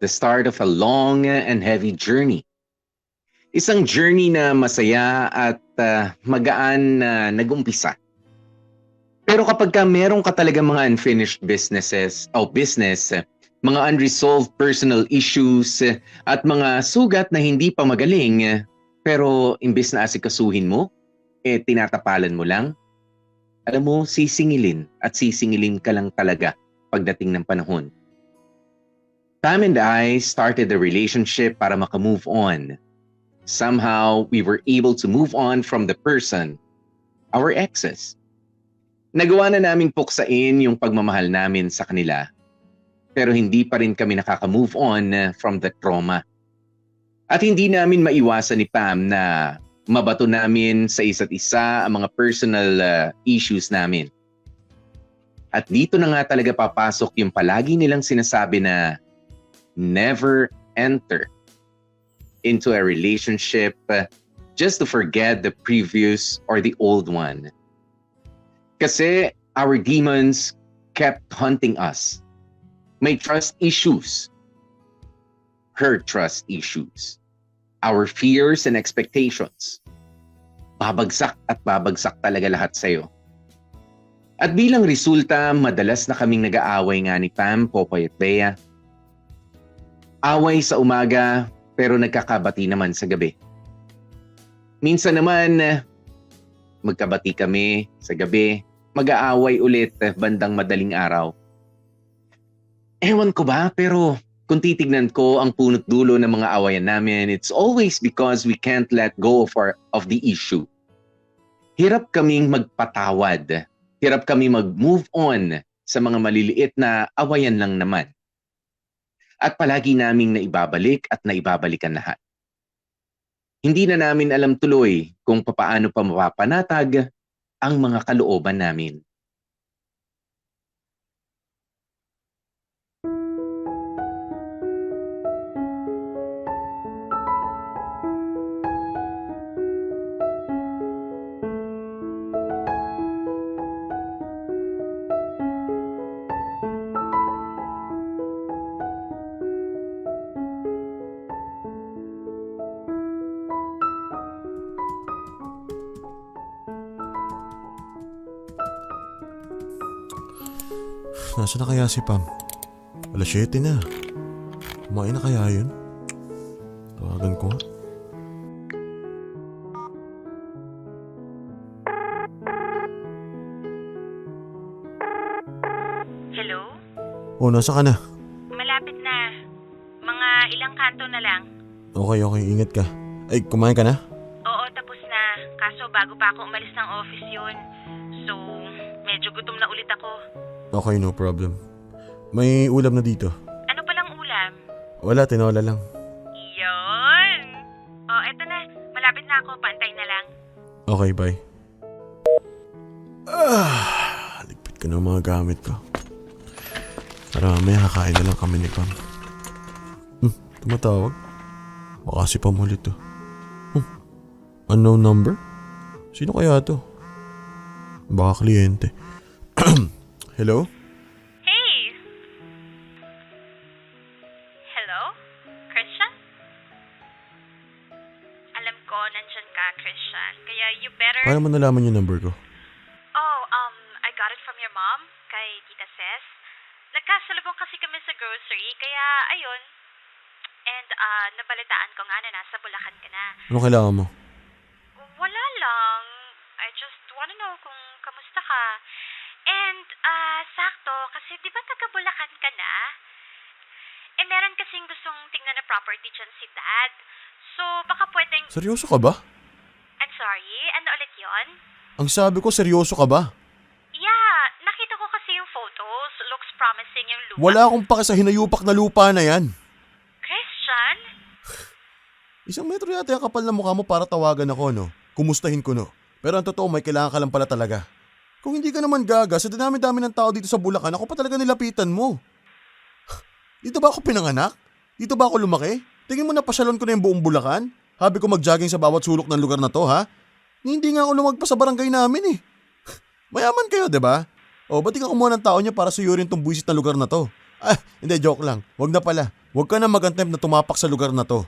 S3: The start of a long and heavy journey. Isang journey na masaya at magaan na nag-umpisa. Pero kapag meron ka talaga mga unfinished business, mga unresolved personal issues, at mga sugat na hindi pa magaling, pero imbes na asikasuhin mo, tinatapalan mo lang, alam mo, sisingilin ka lang talaga pagdating ng panahon. Pam and I started the relationship para makamove on. Somehow, we were able to move on from the person, our exes. Nagawa na naming puksain yung pagmamahal namin sa kanila, pero hindi pa rin kami nakaka-move on from the trauma. At hindi namin maiwasan ni Pam na mabato namin sa isa't isa ang mga personal issues namin. At dito na nga talaga papasok yung palagi nilang sinasabi na never enter into a relationship just to forget the previous or the old one. Kasi our demons kept hunting us. May trust issues. Her trust issues. Our fears and expectations. Babagsak at babagsak talaga lahat sa'yo. At bilang resulta, madalas na kaming nag-aaway nga ni Pam, Popoy at Bea. Away sa umaga, pero nagkakabati naman sa gabi. Minsan naman, magkabati kami sa gabi, mag-aaway ulit bandang madaling araw. Ewan ko ba, pero kung titignan ko ang punot dulo ng mga awayan namin, it's always because we can't let go of the issue. Hirap kaming magpatawad. Hirap kaming mag-move on sa mga maliliit na awayan lang naman. At palagi naming naibabalik at naibabalikan lahat. Hindi na namin alam tuloy kung papaano pa mapapanatag ang mga kalooban namin.
S4: Nasaan na kaya si Pam? Alas 7 na. Kumain na kaya yun? Tawagan ko nga.
S8: Hello?
S4: Oh, nasa ka na?
S8: Malapit na. Mga ilang kanto na lang.
S4: Okay, ingat ka. Ay, kumain ka na?
S8: Oo, tapos na. Kaso bago pa ako umalis ng office yun. So, medyo gutom na ulit ako.
S4: Okay, no problem. May ulam na dito.
S8: Ano palang ulam?
S4: Wala, tinola lang.
S8: Yun! Oh, eto na. Malapit na ako. Paantay na lang.
S4: Okay, bye. Ligpit ko ng mga gamit ko. Para mamaya kakain na lang kami ni Pam. Tumatawag. Baka si Pam ulit to. Unknown number? Sino kaya to? Baka kliyente. Hello?
S8: Hey! Hello? Christian? Alam ko, nandyan ka, Christian. Kaya you better...
S4: Paano mo nalaman yung number ko?
S8: Oh, I got it from your mom, kay Tita Ces. Nagkasalubong kasi kami sa grocery, kaya ayun. And nabalitaan ko nga na nasa Bulacan ka na.
S4: Ano kailangan mo?
S8: Wala lang. I just wanna know kung kamusta ka. And sakto, kasi di ba taga Bulacan ka na? Eh meron kasing gustong tingnan na property dyan si Dad. So baka pwedeng...
S4: Seryoso ka ba?
S8: I'm sorry, ano ulit yon?
S4: Ang sabi ko, seryoso ka ba?
S8: Yeah, nakita ko kasi yung photos. Looks promising yung lupa.
S4: Wala akong pake sa hinayupak na lupa na yan.
S8: Christian?
S4: 1 metro yata yung kapal na mukha mo para tawagan ako, no? Kumustahin ko, no? Pero ang totoo, may kailangan ka lang pala talaga. Kung hindi ka naman gaga, sa dinami-dami ng tao dito sa Bulacan, ako pa talaga nilapitan mo. Dito ba ako pinanganak? Dito ba ako lumaki? Tingin mo na pasyalon ko na yung buong Bulacan? Habi ko mag-jogging sa bawat sulok ng lugar na to, ha? Hindi nga ako lumagpas sa barangay namin, eh. Mayaman kayo, di ba? O, ba't di ka kumuha ng tao niya para suyurin tong buwisit na lugar na to? Hindi, joke lang. Wag na pala. Wag ka na mag-attempt na tumapak sa lugar na to.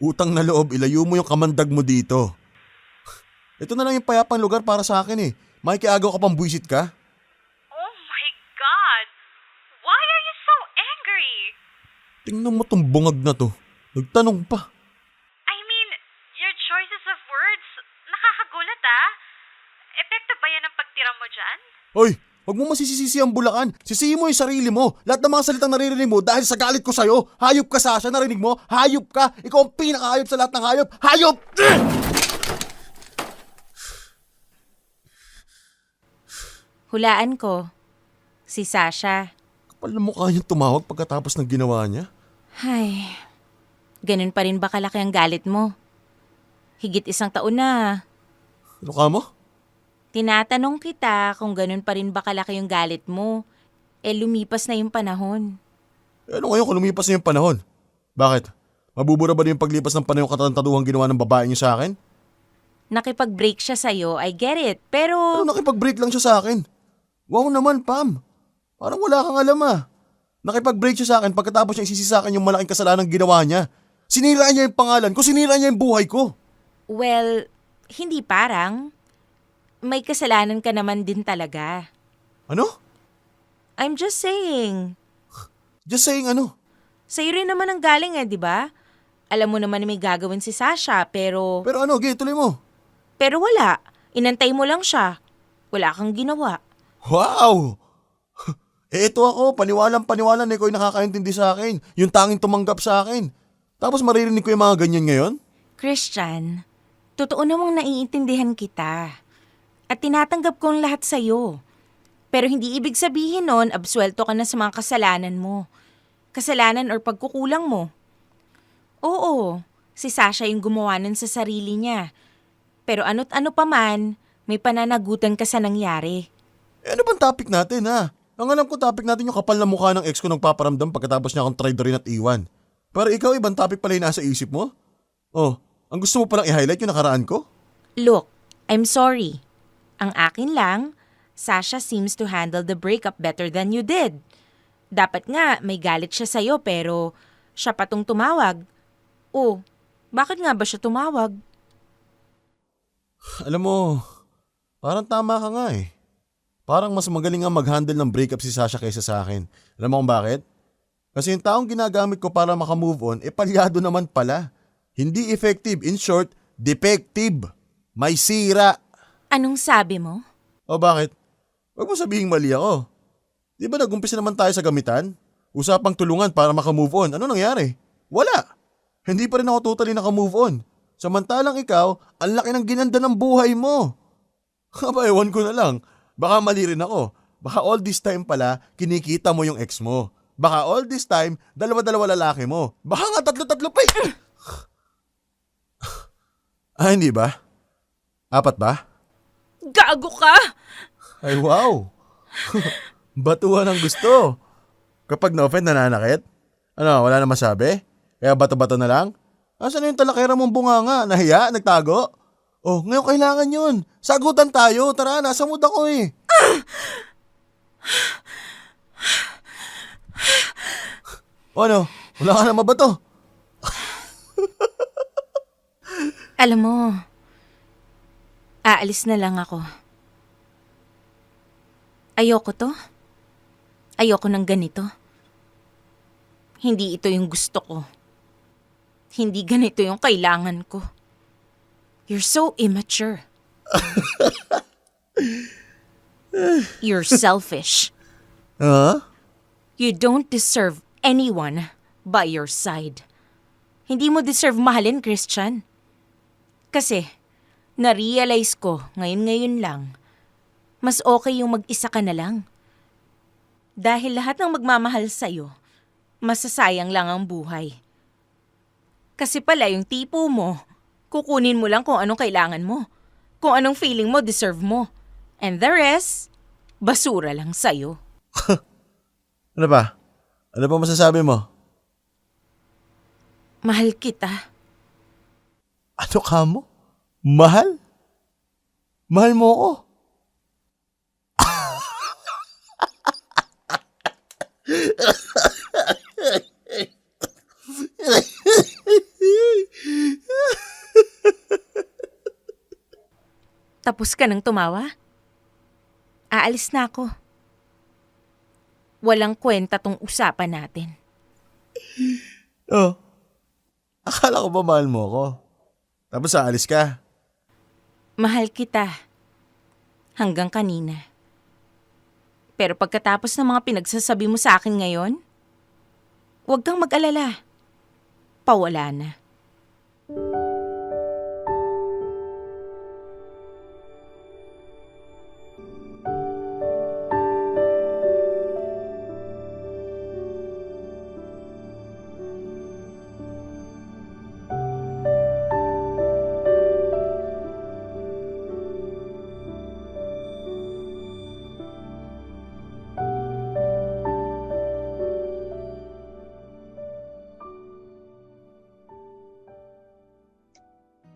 S4: Utang na loob, ilayo mo yung kamandag mo dito. Ito na lang yung payapang lugar para sa akin, eh. Makikiagaw ka pang buwisit ka?
S8: Oh my God! Why are you so angry?
S4: Tingnan mo tong bungag na to. Nagtanong pa.
S8: I mean, your choices of words, nakakagulat ah. Epekto ba yan ang pagtira mo dyan?
S4: Hoy, wag mo masisisi ang Bulacan. Sisihin mo yung sarili mo. Lahat ng mga salitang naririnig mo dahil sa galit ko sa'yo. Hayop ka, Sasha. Narinig mo? Hayop ka. Ikaw ang pinakahayop sa lahat ng hayop. Hayop!
S8: Hulaan ko. Si Sasha.
S4: Kapal na mukha niyang tumawag pagkatapos ng ginawa niya.
S8: Ay, ganun pa rin ba kalaki ang galit mo? Higit 1 taon na.
S4: Ano ka mo?
S8: Tinatanong kita kung ganun pa rin ba kalaki yung galit mo. Eh lumipas na yung panahon.
S4: Ano ngayon kung lumipas na yung panahon? Bakit? Mabubura ba din yung paglipas ng panahon katarantaduhang ginawa ng babae niyo sa akin?
S8: Nakipag-break siya sa'yo, I get it. Pero...
S4: Ano nakipag-break lang siya sa akin? Wow naman, Pam. Parang wala kang alam ah. Nakipag-break siya sa akin pagkatapos niya isisi sa akin yung malaking kasalanan ginawa niya. Siniraan niya yung pangalan ko, siniraan niya yung buhay ko.
S8: Well, hindi parang. May kasalanan ka naman din talaga.
S4: Ano?
S8: I'm just saying.
S4: Just saying ano?
S8: Sa'yo rin naman ang galing di ba? Alam mo naman na may gagawin si Sasha, pero...
S4: Pero ano, tuloy mo.
S8: Pero wala. Inantay mo lang siya. Wala kang ginawa.
S4: Wow! Ito ako, paniwalang-paniwala na ikaw yung nakakaintindi sa akin. Yung tanging tumanggap sa akin. Tapos maririnig ko yung mga ganyan ngayon?
S8: Christian, totoo namang naiintindihan kita. At tinatanggap ko ang lahat sa'yo. Pero hindi ibig sabihin nun, absuelto ka na sa mga kasalanan mo. Kasalanan or pagkukulang mo. Oo, si Sasha yung gumawa nun sa sarili niya. Pero ano't ano pa man, may pananagutan ka sa nangyari.
S4: Ano bang topic natin ha? Ang alam ko topic natin yung kapal na mukha ng ex ko nang paparamdam pagkatapos niya akong traidorin at iwan. Pero ikaw, ibang topic pala yung nasa isip mo? Oh, ang gusto mo palang i-highlight yung nakaraan ko?
S8: Look, I'm sorry. Ang akin lang, Sasha seems to handle the breakup better than you did. Dapat nga may galit siya sa'yo pero siya pa tong tumawag. Oh, bakit nga ba siya tumawag?
S4: Alam mo, parang tama ka nga eh. Parang mas magaling nga mag-handle ng breakup si Sasha kaysa sa akin. Alam mo kung bakit? Kasi yung taong ginagamit ko para makamove on, palyado naman pala. Hindi effective. In short, defective. May sira.
S8: Anong sabi mo?
S4: O bakit? Huwag mo sabihing mali ako. Di ba nag-umpisa naman tayo sa gamitan? Usapang tulungan para makamove on. Ano nangyari? Wala. Hindi pa rin ako totally nakamove on. Samantalang ikaw, ang laki ng ginanda ng buhay mo. Aba, ewan ko na lang. Baka mali rin ako. Baka all this time pala, kinikita mo yung ex mo. Baka all this time, dalawa-dalawa lalaki mo. Baka nga tatlo-tatlo pa eh. Hindi ba? 4 ba?
S8: Gago ka!
S4: Ay wow! Batuhan ang gusto. Kapag na-offend, nananakit? Ano, wala na masabi? Kaya bato-bato na lang? Asan na yung talakera mong bunganga? Nahiya? Nagtago? Oh, ngayon kailangan yun. Sagutan tayo. Tara, nasa mood ako eh. O ano? Wala ka na mabato.
S8: Alam mo, aalis na lang ako. Ayoko to. Ayoko ng ganito. Hindi ito yung gusto ko. Hindi ganito yung kailangan ko. You're so immature. You're selfish.
S4: Huh?
S8: You don't deserve anyone by your side. Hindi mo deserve mahalin, Christian. Kasi, na-realize ko ngayon lang, mas okay yung mag-isa ka na lang. Dahil lahat ng magmamahal sa'yo, masasayang lang ang buhay. Kasi pala yung tipo mo, kukunin mo lang kung anong kailangan mo. Kung anong feeling mo, deserve mo. And the rest, basura lang sa'yo.
S4: Ano ba? Ano ba masasabi mo?
S8: Mahal kita.
S4: Ano ka mo? Mahal? Mahal mo ako?
S8: Tapos ka nang tumawa? Aalis na ako. Walang kwenta tong usapan natin.
S4: Oh. Akala ko ba mahal mo ako? Tapos aalis ka?
S8: Mahal kita. Hanggang kanina. Pero pagkatapos ng mga pinagsasabi mo sa akin ngayon, huwag kang mag-alala. Pawala na.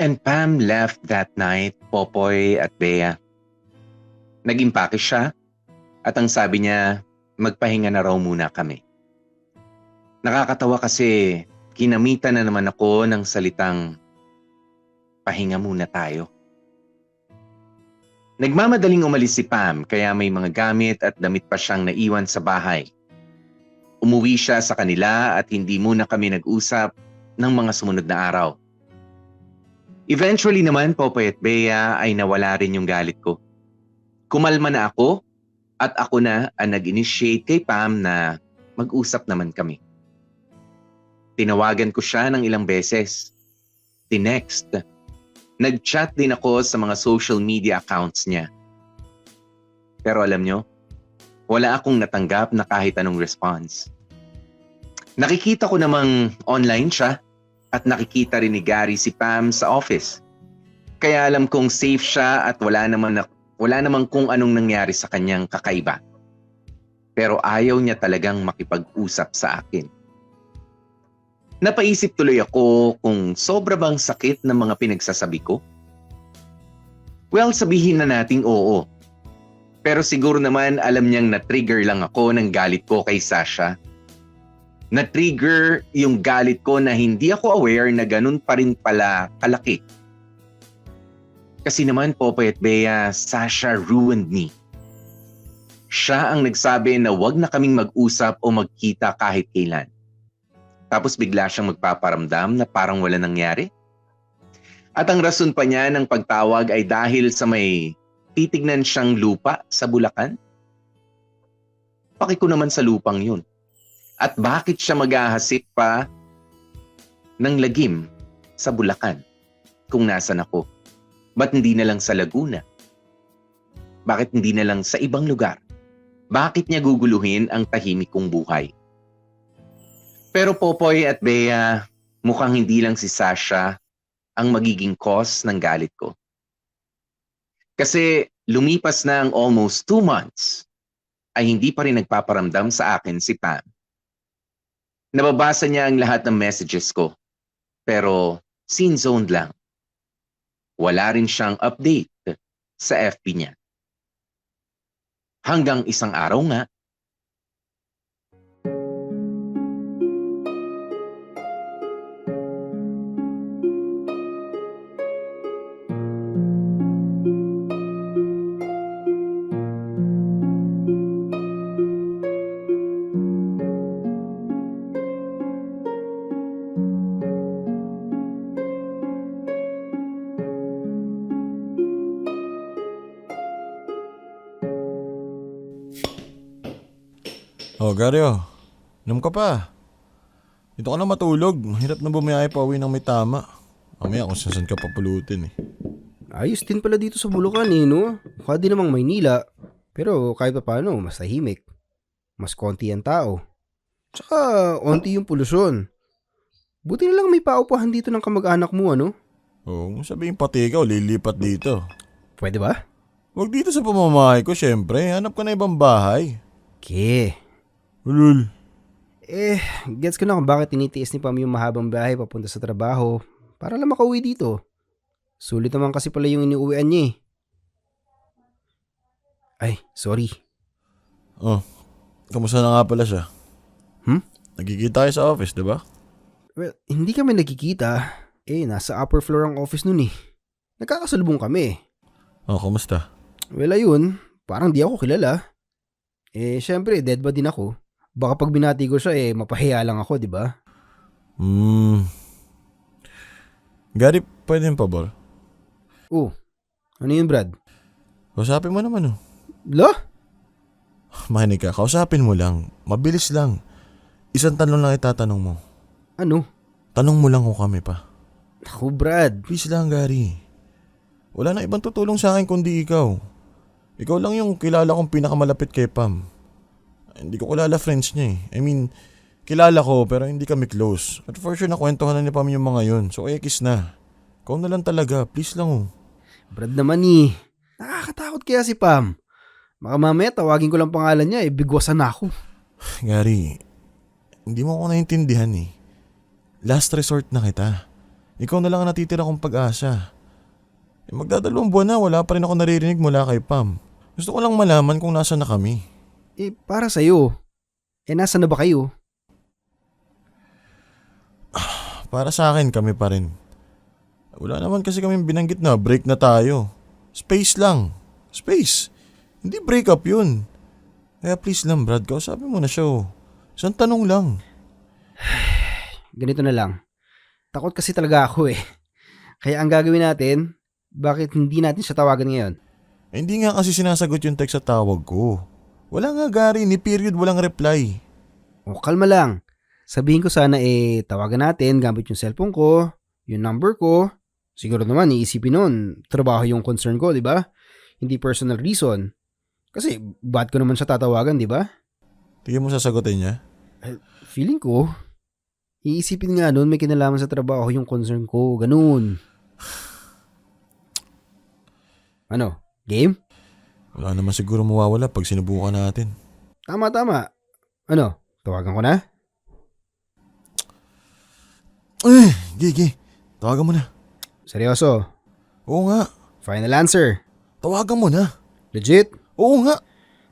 S3: And Pam left that night, Popoy at Bea. Nag-impake siya at ang sabi niya, magpahinga na raw muna kami. Nakakatawa kasi kinamitan na naman ako ng salitang pahinga muna tayo. Nagmamadaling umalis si Pam kaya may mga gamit at damit pa siyang naiwan sa bahay. Umuwi siya sa kanila at hindi muna kami nag-usap ng mga sumunod na araw. Eventually naman, Popoy at Bea ay nawala rin yung galit ko. Kumalma na ako at ako na ang nag-initiate kay Pam na mag-usap naman kami. Tinawagan ko siya ng ilang beses. Tinext. Nag-chat din ako sa mga social media accounts niya. Pero alam nyo, wala akong natanggap na kahit anong response. Nakikita ko namang online siya. At nakikita rin ni Gary si Pam sa office. Kaya alam kong safe siya at wala namang kung anong nangyari sa kanyang kakaiba. Pero ayaw niya talagang makipag-usap sa akin. Napaisip tuloy ako kung sobra bang sakit ng mga pinagsasabi ko. Well, sabihin na nating oo. Pero siguro naman alam niyang na-trigger lang ako ng galit ko kay Sasha. Na-trigger yung galit ko na hindi ako aware na ganun pa rin pala kalaki. Kasi naman, Popoy at Bea, Sasha ruined me. Siya ang nagsabi na wag na kaming mag-usap o magkita kahit kailan. Tapos bigla siyang magpaparamdam na parang wala nangyari. At ang rason pa niya ng pagtawag ay dahil sa may titignan siyang lupa sa Bulacan. Paki ko naman sa lupang yun. At bakit siya maghahasit pa ng lagim sa Bulacan kung nasan ako? Ba't hindi na lang sa Laguna? Bakit hindi na lang sa ibang lugar? Bakit niya guguluhin ang tahimik kong buhay? Pero Popoy at Bea, mukhang hindi lang si Sasha ang magiging cause ng galit ko. Kasi lumipas na ang almost 2 months ay hindi pa rin nagpaparamdam sa akin si Pam. Nababasa niya ang lahat ng messages ko, pero scene-zoned lang. Wala rin siyang update sa FB niya. Hanggang isang araw nga,
S4: Oh, Gary, inom ka pa. Dito ka na matulog. Mahirap na bumiyahe pa uwi ng may tama. Mamaya kung saan ka papulutin eh.
S6: Ayos din pala dito sa Bulacan eh, no? Mukha din namang Maynila. Pero kahit pa paano, mas tahimik. Mas konti ang tao. Tsaka, onti yung polusyon. Buti na lang may paupahan dito ng kamag-anak mo, ano?
S4: Oo, sabihin pati ikaw, lilipat dito.
S6: Pwede ba?
S4: Huwag dito sa pamamahay ko, syempre. Hanap ka na ibang bahay.
S6: Okay.
S4: Ulul.
S6: Gets ko na kung bakit tinitiis ni Pam yung mahabang biyahe papunta sa trabaho para lang makauwi dito. Sulit naman kasi pala yung iniuwian niya eh. Ay, sorry.
S4: Oh, kamusta na nga pala siya? Nagkikita tayo sa office, di ba?
S6: Well, hindi kami nagkikita. Nasa upper floor ang office nun eh. Nagkakasalubong kami.
S4: Oh, kamusta?
S6: Well, ayun. Parang di ako kilala. Syempre, dead ba din ako? Baka pag binati ko siya, mapahiya lang ako, di ba?
S4: Gary, pwede yung pabor?
S6: Oh, ano yun, Brad?
S4: Kausapin mo naman, oh.
S6: Lo?
S4: Makinig ka, kausapin mo lang. Mabilis lang. Isang tanong lang itatanong mo.
S6: Ano?
S4: Tanong mo lang kung kami pa.
S6: Ako, Brad.
S4: Please lang, Gary. Wala na ibang tutulong sa akin kundi ikaw. Ikaw lang yung kilala kong pinakamalapit kay Pam. Hindi ko kilala friends niya eh. I mean, kilala ko pero hindi kami close. At for sure nakwentuhan na ni Pam yung mga yun. So kiss na. Ikaw na lang talaga. Please lang oh.
S6: Brad naman eh. Nakakatakot kaya si Pam. Baka mamaya tawagin ko lang pangalan niya bigwasan na ako.
S4: Gary, hindi mo ako naintindihan eh. Last resort na kita. Ikaw na lang ang natitira kong pag-asa. Magdadalawang buwan na wala pa rin ako naririnig mula kay Pam. Gusto ko lang malaman kung nasa na kami.
S6: Para sa'yo. Nasa na ba kayo?
S4: Para sa akin kami pa rin. Wala naman kasi kami binanggit na break na tayo. Space lang. Space. Hindi break up yun. Kaya please lang Brad, kausapin mo na siya oh. Isang tanong lang.
S6: Ganito na lang. Takot kasi talaga ako eh. Kaya ang gagawin natin, bakit hindi natin siya tawagan ngayon?
S4: Hindi nga kasi sinasagot yung text sa tawag ko. Wala nga Gary, ni period walang reply.
S6: O kalma lang. Sabihin ko sana tawagan natin gamit yung cellphone ko, yung number ko. Siguro naman iisipin nun, trabaho yung concern ko, di ba? Hindi personal reason. Kasi ba't ko naman siya tatawagan, di ba?
S4: Tingin mo sasagutin niya?
S6: Feeling ko, iisipin nga nun may kinalaman sa trabaho yung concern ko, ganun. Ano? Game?
S4: Wala naman siguro mawawala pag sinubukan natin.
S6: Tama. Ano? Tawagan ko na?
S4: Gigi. Tawagan mo na.
S6: Seryoso?
S4: Oo nga.
S6: Final answer?
S4: Tawagan mo na.
S6: Legit?
S4: Oo nga.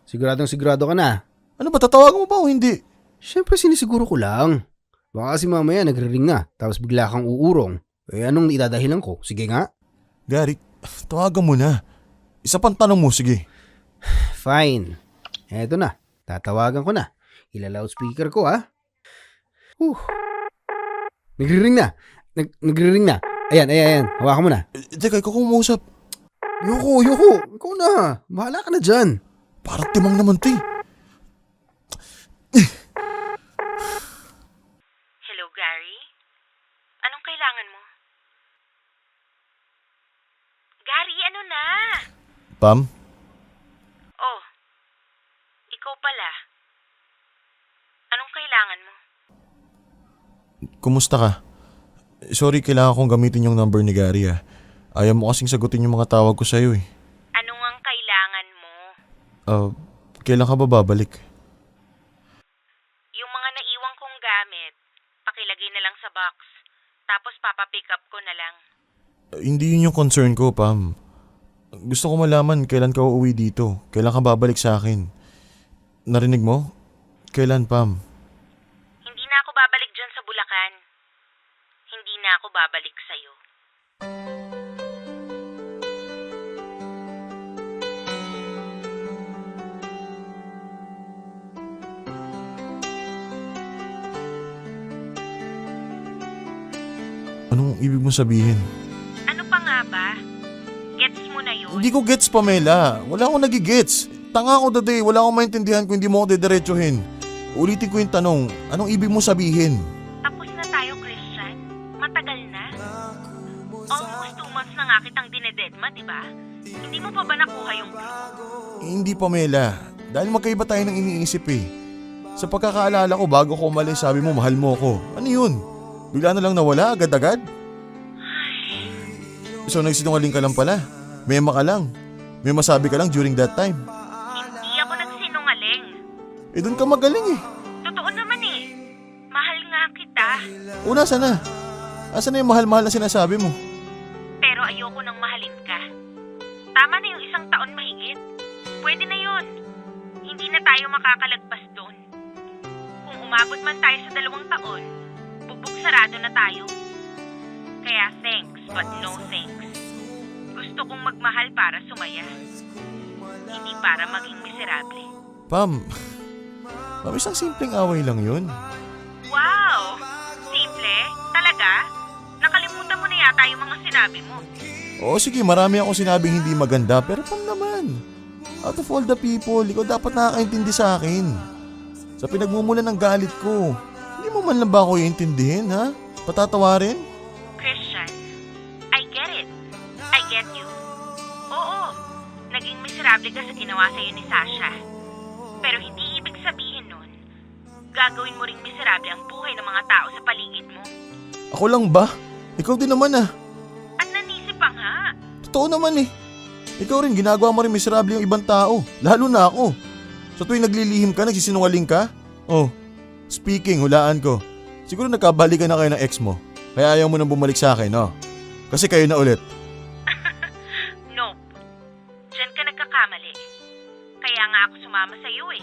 S6: Siguradong sigurado ka na?
S4: Ano ba, tatawagan mo ba o hindi?
S6: Siyempre sinisiguro ko lang. Baka kasi mamaya nagre-ring na, tapos bigla kang uurong. Anong idadahilan ko? Sige nga.
S4: Gary, tawagan mo na. Isa pang tanong mo, sige.
S6: Fine. Eto na, tatawagan ko na. Ila-loudspeaker ko, ha? Nagre-ring na. Nagre-ring na. Ayan. Hawakan mo na.
S4: Teka, ikaw kumusap.
S6: Yoko. Ikaw na. Bahala ka na dyan.
S4: Parang timang naman to eh.
S8: Hello, Gary? Anong kailangan mo? Gary, ano na?
S4: Pam,
S8: Oh, ikaw pala. Anong kailangan mo?
S4: kumusta ka? Sorry, kailangan kong gamitin yung number ni Gary ah. Ayaw mo kasing sagutin yung mga tawag ko sa'yo eh.
S8: Ano ang kailangan mo?
S4: Kailan ka ba babalik?
S8: Yung mga naiwang kong gamit, pakilagay na lang sa box. Tapos papapick up ko na lang.
S4: Hindi yun yung concern ko, Pam. Gusto ko malaman kailan ka uuwi dito. Kailan ka babalik sa akin. Narinig mo? Kailan, Pam?
S8: Hindi na ako babalik dyan sa Bulacan. Hindi na ako babalik sa'yo.
S4: Anong ibig mo sabihin?
S8: Ano pa nga ba? Gets mo na yun?
S4: Hindi ko gets, Pamela. Wala akong nagigets. Tanga ako daday. Wala akong maintindihan kung hindi mo ako dediretsuhin. Ulitin ko yung tanong. Anong ibig mo sabihin?
S8: Tapos na tayo, Christian. Matagal na. Almost 2 months na nga kitang dinededma, di ba? Hindi mo pa ba nakuha yung clue?
S4: Hindi, Pamela. Dahil magkaiba tayo ng iniisip eh. Sa pagkakaalala ko, bago ko umalis, sabi mo mahal mo ako. Ano yun? Bigla na lang nawala, agad-agad? So nagsinungaling ka lang pala. Mema ka lang. May masabi ka lang during that time.
S8: Hindi ako nagsinungaling.
S4: Eh doon ka magaling eh.
S8: Totoo naman eh. Mahal nga kita.
S4: Una sana. Asan na yung mahal-mahal na sinasabi mo?
S8: Pero ayoko nang mahalin ka. Tama na yung 1 taon mahigit. Pwede na yun. Hindi na tayo makakalagpas doon. Kung umabot man tayo sa 2 taon, bugbog sarado na tayo. Kaya thanks but no thanks. Gusto kong magmahal para sumaya. Hindi para maging miserable.
S4: Pam, isang simpleng away lang yun.
S8: Wow! Simple? Talaga? Nakalimutan mo na yata yung mga sinabi mo.
S4: Oo sige, marami akong sinabing hindi maganda, pero Pam naman. Out of all the people, ikaw dapat nakakaintindi sa akin. Sa pinagmumulan ng galit ko, hindi mo man lang ba ako iintindihin, ha? Patatawarin?
S8: Christian, I get it. I get you. Oo, naging miserable ka sa ginawa sa'yo ni Sasha. Pero hindi ibig sabihin nun, gagawin mo ring miserable ang buhay ng mga tao sa paligid mo.
S4: Ako lang ba? Ikaw din naman ah.
S8: At nanisip pa nga.
S4: Totoo naman eh. Ikaw rin, ginagawa mo rin miserable yung ibang tao. Lalo na ako. So tuwing naglilihim ka, nagsisinungaling ka? Oh, speaking, hulaan ko. Siguro nagkabalikan na kayo ng ex mo. Kaya ayaw mo nang bumalik sa akin, no? Kasi kayo na ulit.
S8: Nope. Diyan ka nagkakamali. Kaya nga ako sumama sa iyo eh.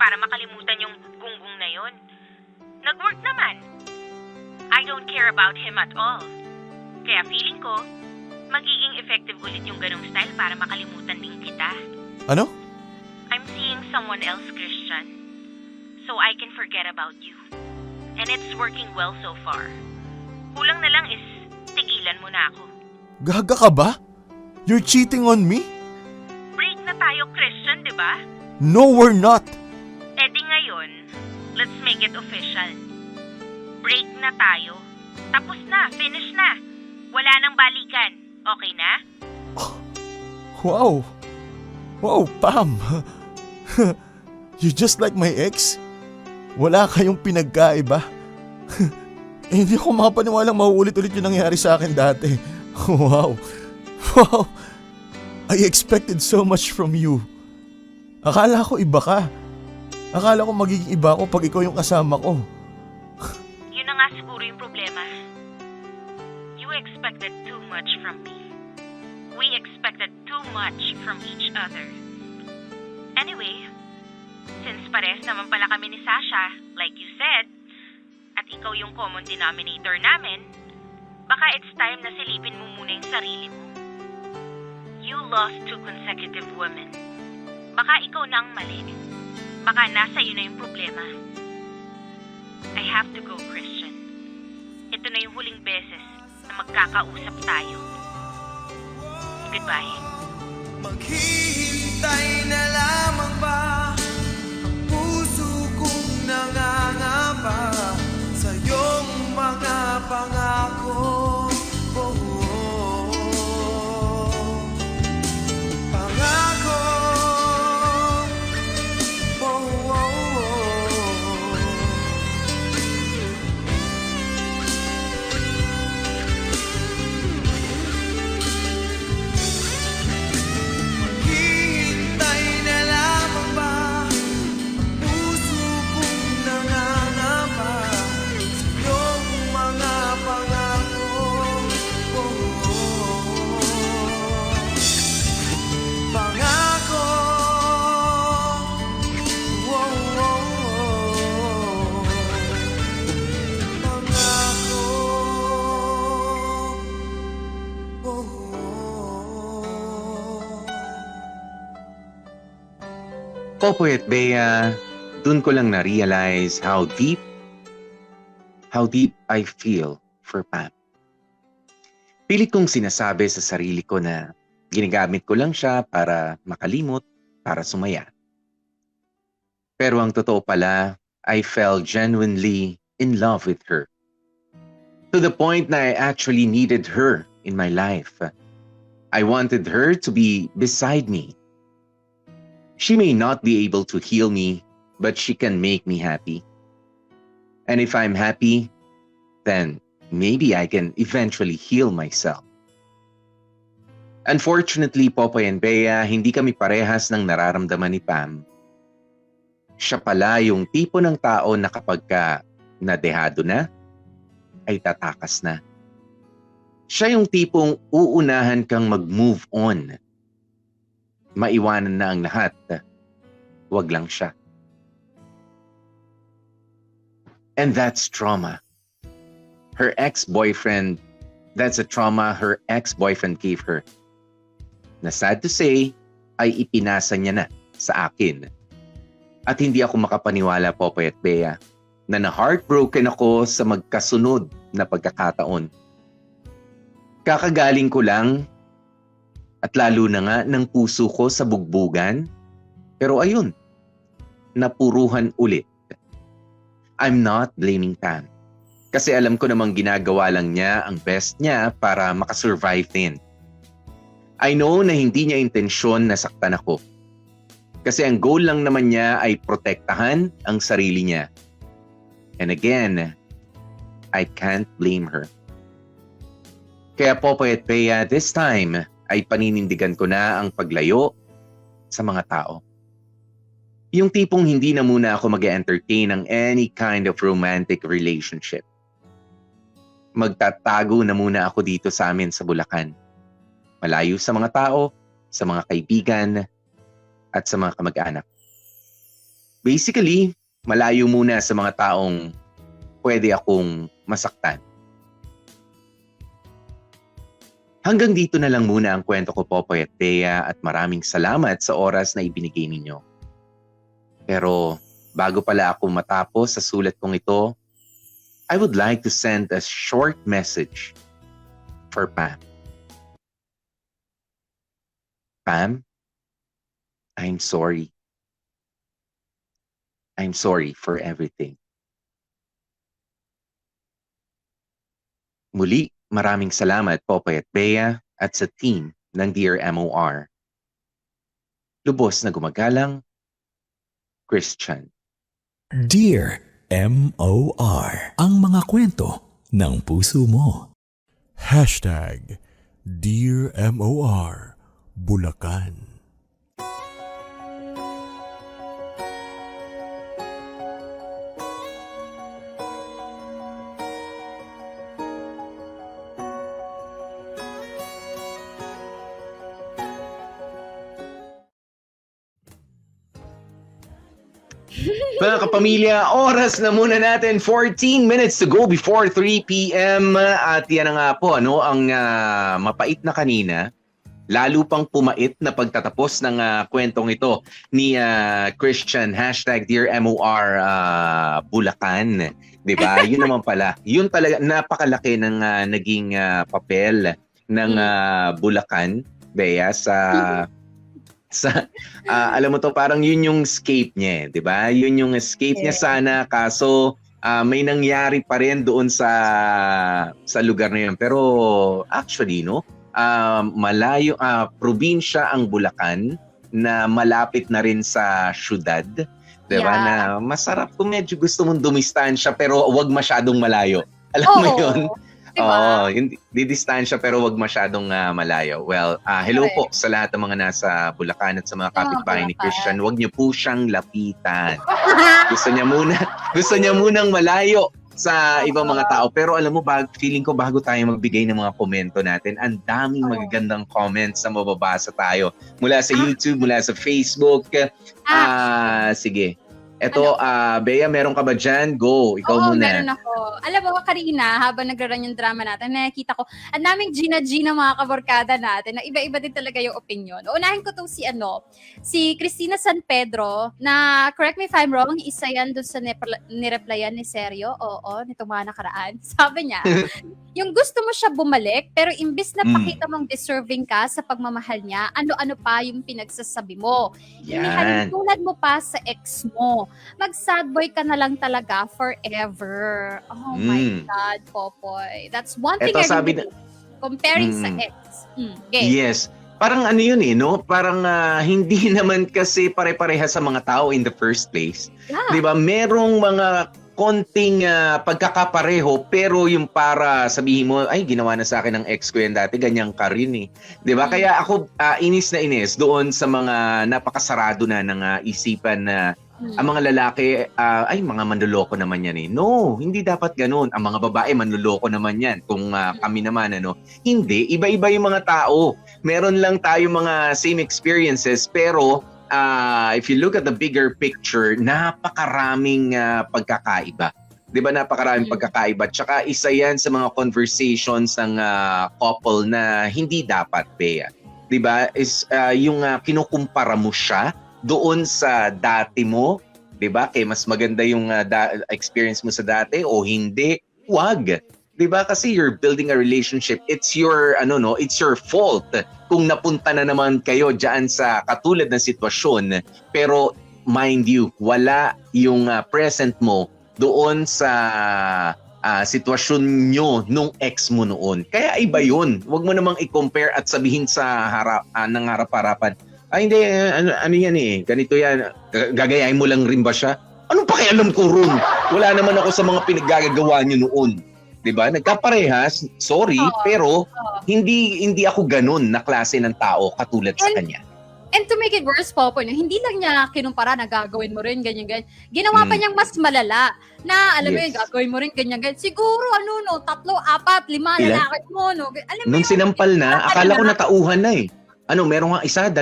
S8: Para makalimutan yung gunggong na yon. Nag-work naman. I don't care about him at all. Kaya feeling ko, magiging effective ulit yung ganong style para makalimutan din kita.
S4: Ano?
S8: I'm seeing someone else, Christian. So I can forget about you. And it's working well so far. Kulang na lang is, tigilan mo na ako.
S4: Gaga ka ba? You're cheating on me?
S8: Break na tayo, Christian, di ba?
S4: No, we're not.
S8: Eh di ngayon, let's make it official. Break na tayo. Tapos na, finish na. Wala nang balikan. Okay na?
S4: Wow. Wow, Pam. You're just like my ex. Wala kayong pinagkaiba. Hindi ako makapaniwalang mauulit-ulit yung nangyari sa akin dati. Wow. Wow. I expected so much from you. Akala ko iba ka. Akala ko magiging iba ako pag ikaw yung kasama ko.
S8: Yun na nga siguro yung problema. You expected too much from me. We expected too much from each other. Anyway, since parehas naman pala kami ni Sasha, like you said, at ikaw yung common denominator namin, baka it's time na silipin mo muna yung sarili mo. You lost 2 consecutive women. Baka ikaw na ang mali. Baka nasa iyo na yung problema. I have to go, Christian. Ito na yung huling beses na magkakausap tayo. Goodbye.
S10: Maghihintay na lamang ba ang puso kong nangangapa sa iyong mga pangako? Oh, oh, oh. Pangako. Oh, oh, oh. Maghihintay na lamang ba ang puso kong nangangapa sa iyong mga pangako? Oh, oh, oh. Pangako. Oh, oh, oh. Pangako. Oh, oh.
S3: Popoy at Bea, dun ko lang na-realize how deep I feel for Pam. Pilit kong sinasabi sa sarili ko na ginagamit ko lang siya para makalimot, para sumaya. Pero ang totoo pala, I fell genuinely in love with her. To the point na I actually needed her in my life. I wanted her to be beside me. She may not be able to heal me, but she can make me happy. And if I'm happy, then maybe I can eventually heal myself. Unfortunately, Popoy and Bea, hindi kami parehas ng nararamdaman ni Pam. Siya pala yung tipo ng tao na kapag ka nadehado na, ay tatakas na. Siya yung tipong uunahan kang mag-move on. Maiwanan na ang lahat. Wag lang siya. And that's trauma. Her ex-boyfriend, that's a trauma her ex-boyfriend gave her. Na sad to say, ay ipinasa niya na sa akin. At hindi ako makapaniwala, Popoy at Bea, na na-heartbroken ako sa magkasunod na pagkakataon. Kakagaling ko lang, at lalo na nga ng puso ko sa bugbugan. Pero ayun, napuruhan ulit. I'm not blaming Pam. Kasi alam ko namang ginagawa lang niya ang best niya para makasurvive din. I know na hindi niya intensyon na saktan ako. Kasi ang goal lang naman niya ay protektahan ang sarili niya. And again, I can't blame her. Kaya Popoy at Bea, this time, ay paninindigan ko na ang paglayo sa mga tao. Yung tipong hindi na muna ako mag-entertain ng any kind of romantic relationship. Magtatago na muna ako dito sa amin sa Bulacan. Malayo sa mga tao, sa mga kaibigan, at sa mga kamag-anak. Basically, malayo muna sa mga taong pwede akong masaktan. Hanggang dito na lang muna ang kwento ko, Popoy at Bea, at maraming salamat sa oras na ibinigay ninyo. Pero bago pala ako matapos sa sulat kong ito, I would like to send a short message for Pam. Pam, I'm sorry. I'm sorry for everything. Muli, maraming salamat, Popoy at Bea, at sa team ng Dear MOR. Lubos na gumagalang, Christian.
S9: Dear MOR, ang mga kwento ng puso mo.
S4: Hashtag Dear MOR Bulacan.
S3: Mga kapamilya, oras na muna natin. 14 minutes to go before 3 p.m. At yan na nga po, ang mapait na kanina lalo pang pumait na pagtatapos ng kwentong ito ni Christian, Dear MOR Bulacan. Diba? Yun naman pala. Yun talaga, napakalaki ng naging papel ng Bulacan, Bea, sa alam mo to, parang yun yung escape niya, 'di ba? Yun yung escape niya sana, kaso may nangyari pa rin doon sa lugar na yun. Pero actually, no, malayo, probinsya ang Bulacan na malapit na rin sa syudad, 'di ba?
S5: Yeah.
S3: Na masarap kung medyo gusto mong dumistansya pero wag masyadong malayo. Alam mo yun?
S5: Diba?
S3: Oo, di distansya pero wag masyadong malayo. Well, hello po sa lahat ng mga nasa Bulacan at sa mga kapitbahay ni
S5: Bulacan.
S3: Christian. Wag niyo po siyang lapitan. gusto niya munang malayo sa ibang mga tao. Pero alam mo, feeling ko bago tayo magbigay ng mga komento natin, ang daming magagandang comments na mababasa tayo. Mula sa YouTube, mula sa Facebook. Sige. Eto, Bea, meron ka ba dyan? Go, ikaw
S5: Oo,
S3: muna.
S5: meron ako. Alam mo, kanina, habang nagra-run yung drama natin, nakikita ko, ang daming Gina mga kabarkada natin, na iba-iba din talaga yung opinion. Unahin ko tong si Cristina San Pedro, na, correct me if I'm wrong, isa yan doon sa nireplyan ni Seryo, nitong mga nakaraan. Sabi niya, yung gusto mo siya bumalik, pero imbis na pakita mong deserving ka sa pagmamahal niya, ano-ano pa yung pinagsasabi mo.
S3: Yan.
S5: Tulad mo pa sa ex mo. Mag-sad boy ka na lang talaga forever. Oh my God, Popoy. That's one thing
S3: Eto, sabi
S5: really comparing sa ex. Okay.
S3: Yes. Parang ano yun no? Parang hindi naman kasi pare-pareha sa mga tao in the first place.
S5: Yeah.
S3: 'Di ba? Merong mga konting pagkakapareho pero yung para sabihin mo, ay ginawa na sa akin ng ex ko yan dati, ganyan ka rin eh. 'Di ba? Kaya ako inis na inis doon sa mga napakasarado na ng isipan na ang mga lalaki, ay mga manloloko naman yan eh. No, hindi dapat ganun. Ang mga babae, manloloko naman yan. Kung kami naman, Hindi, iba-iba yung mga tao. Meron lang tayo mga same experiences, pero if you look at the bigger picture, napakaraming pagkakaiba. Di ba napakaraming pagkakaiba? Tsaka isa yan sa mga conversations ng couple na hindi dapat, Bea. Di ba? Is yung kinukumpara mo siya doon sa dati mo, 'di ba? Kaya mas maganda yung experience mo sa dati o hindi, wag. 'Di ba? Kasi you're building a relationship. It's your it's your fault kung napunta na naman kayo diyan sa katulad ng sitwasyon. Pero mind you, wala yung present mo doon sa sitwasyon nyo nung ex mo noon. Kaya iba 'yun. Wag mo namang i-compare at sabihin sa ng harap-harapan, ay hindi, ano yan eh, ganito yan, gagayahin mo lang rin ba siya? Anong pakialam ko ron? Wala naman ako sa mga pinaggagawa niyo noon. 'Di ba? Nagkaparehas, sorry, pero hindi ako ganun na klase ng tao katulad sa kanya.
S5: And to make it worse, Popoy, hindi lang niya kinumpara na gagawin mo rin, ganyan. Ginawa pa niyang mas malala na, alam mo yun, gagawin mo rin, ganyan. Siguro, 3, 4, 5 lalaki mo, no? Alam mo
S3: Nung sinampal na, akala ko natauhan na eh. Meron nga 1, 2,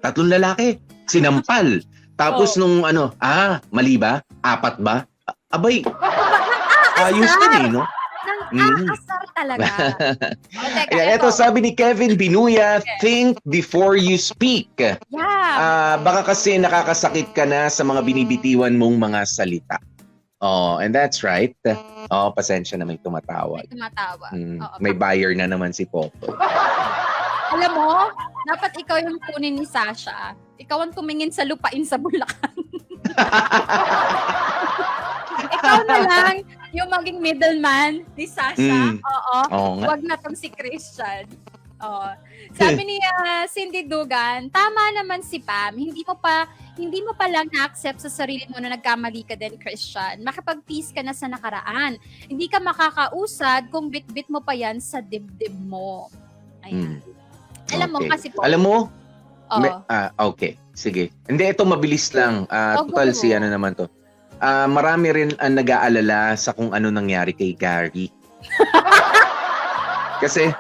S3: 3 lalaki. Sinampal. Tapos nung mali ba? 4 ba? Abay, ayos din eh, no?
S5: Nang-aasar talaga.
S3: Ito, sabi ni Kevin Binuya, think before you speak.
S5: Yeah.
S3: Baka kasi nakakasakit ka na sa mga binibitiwan mong mga salita. And that's right. Pasensya na may tumatawag. May buyer na naman si Popo.
S5: Alam mo, dapat ikaw yung kunin ni Sasha. Ikaw ang tumingin sa lupain sa Bulacan. Ikaw na lang yung maging middleman ni Sasha. Wag na tong si Christian. Sabi ni Cindy Dugan, tama naman si Pam. Hindi mo pa lang na-accept sa sarili mo na nagkamali ka din, Christian. Makipag-peace ka na sa nakaraan. Hindi ka makakausad kung bit-bit mo pa yan sa dibdib mo. Ayan. Alam mo kasi po.
S3: Alam mo? Okay. Sige. Hindi, ito mabilis lang. Total si naman to. Marami rin ang nag-aalala sa kung ano nangyari kay Gary. Kasi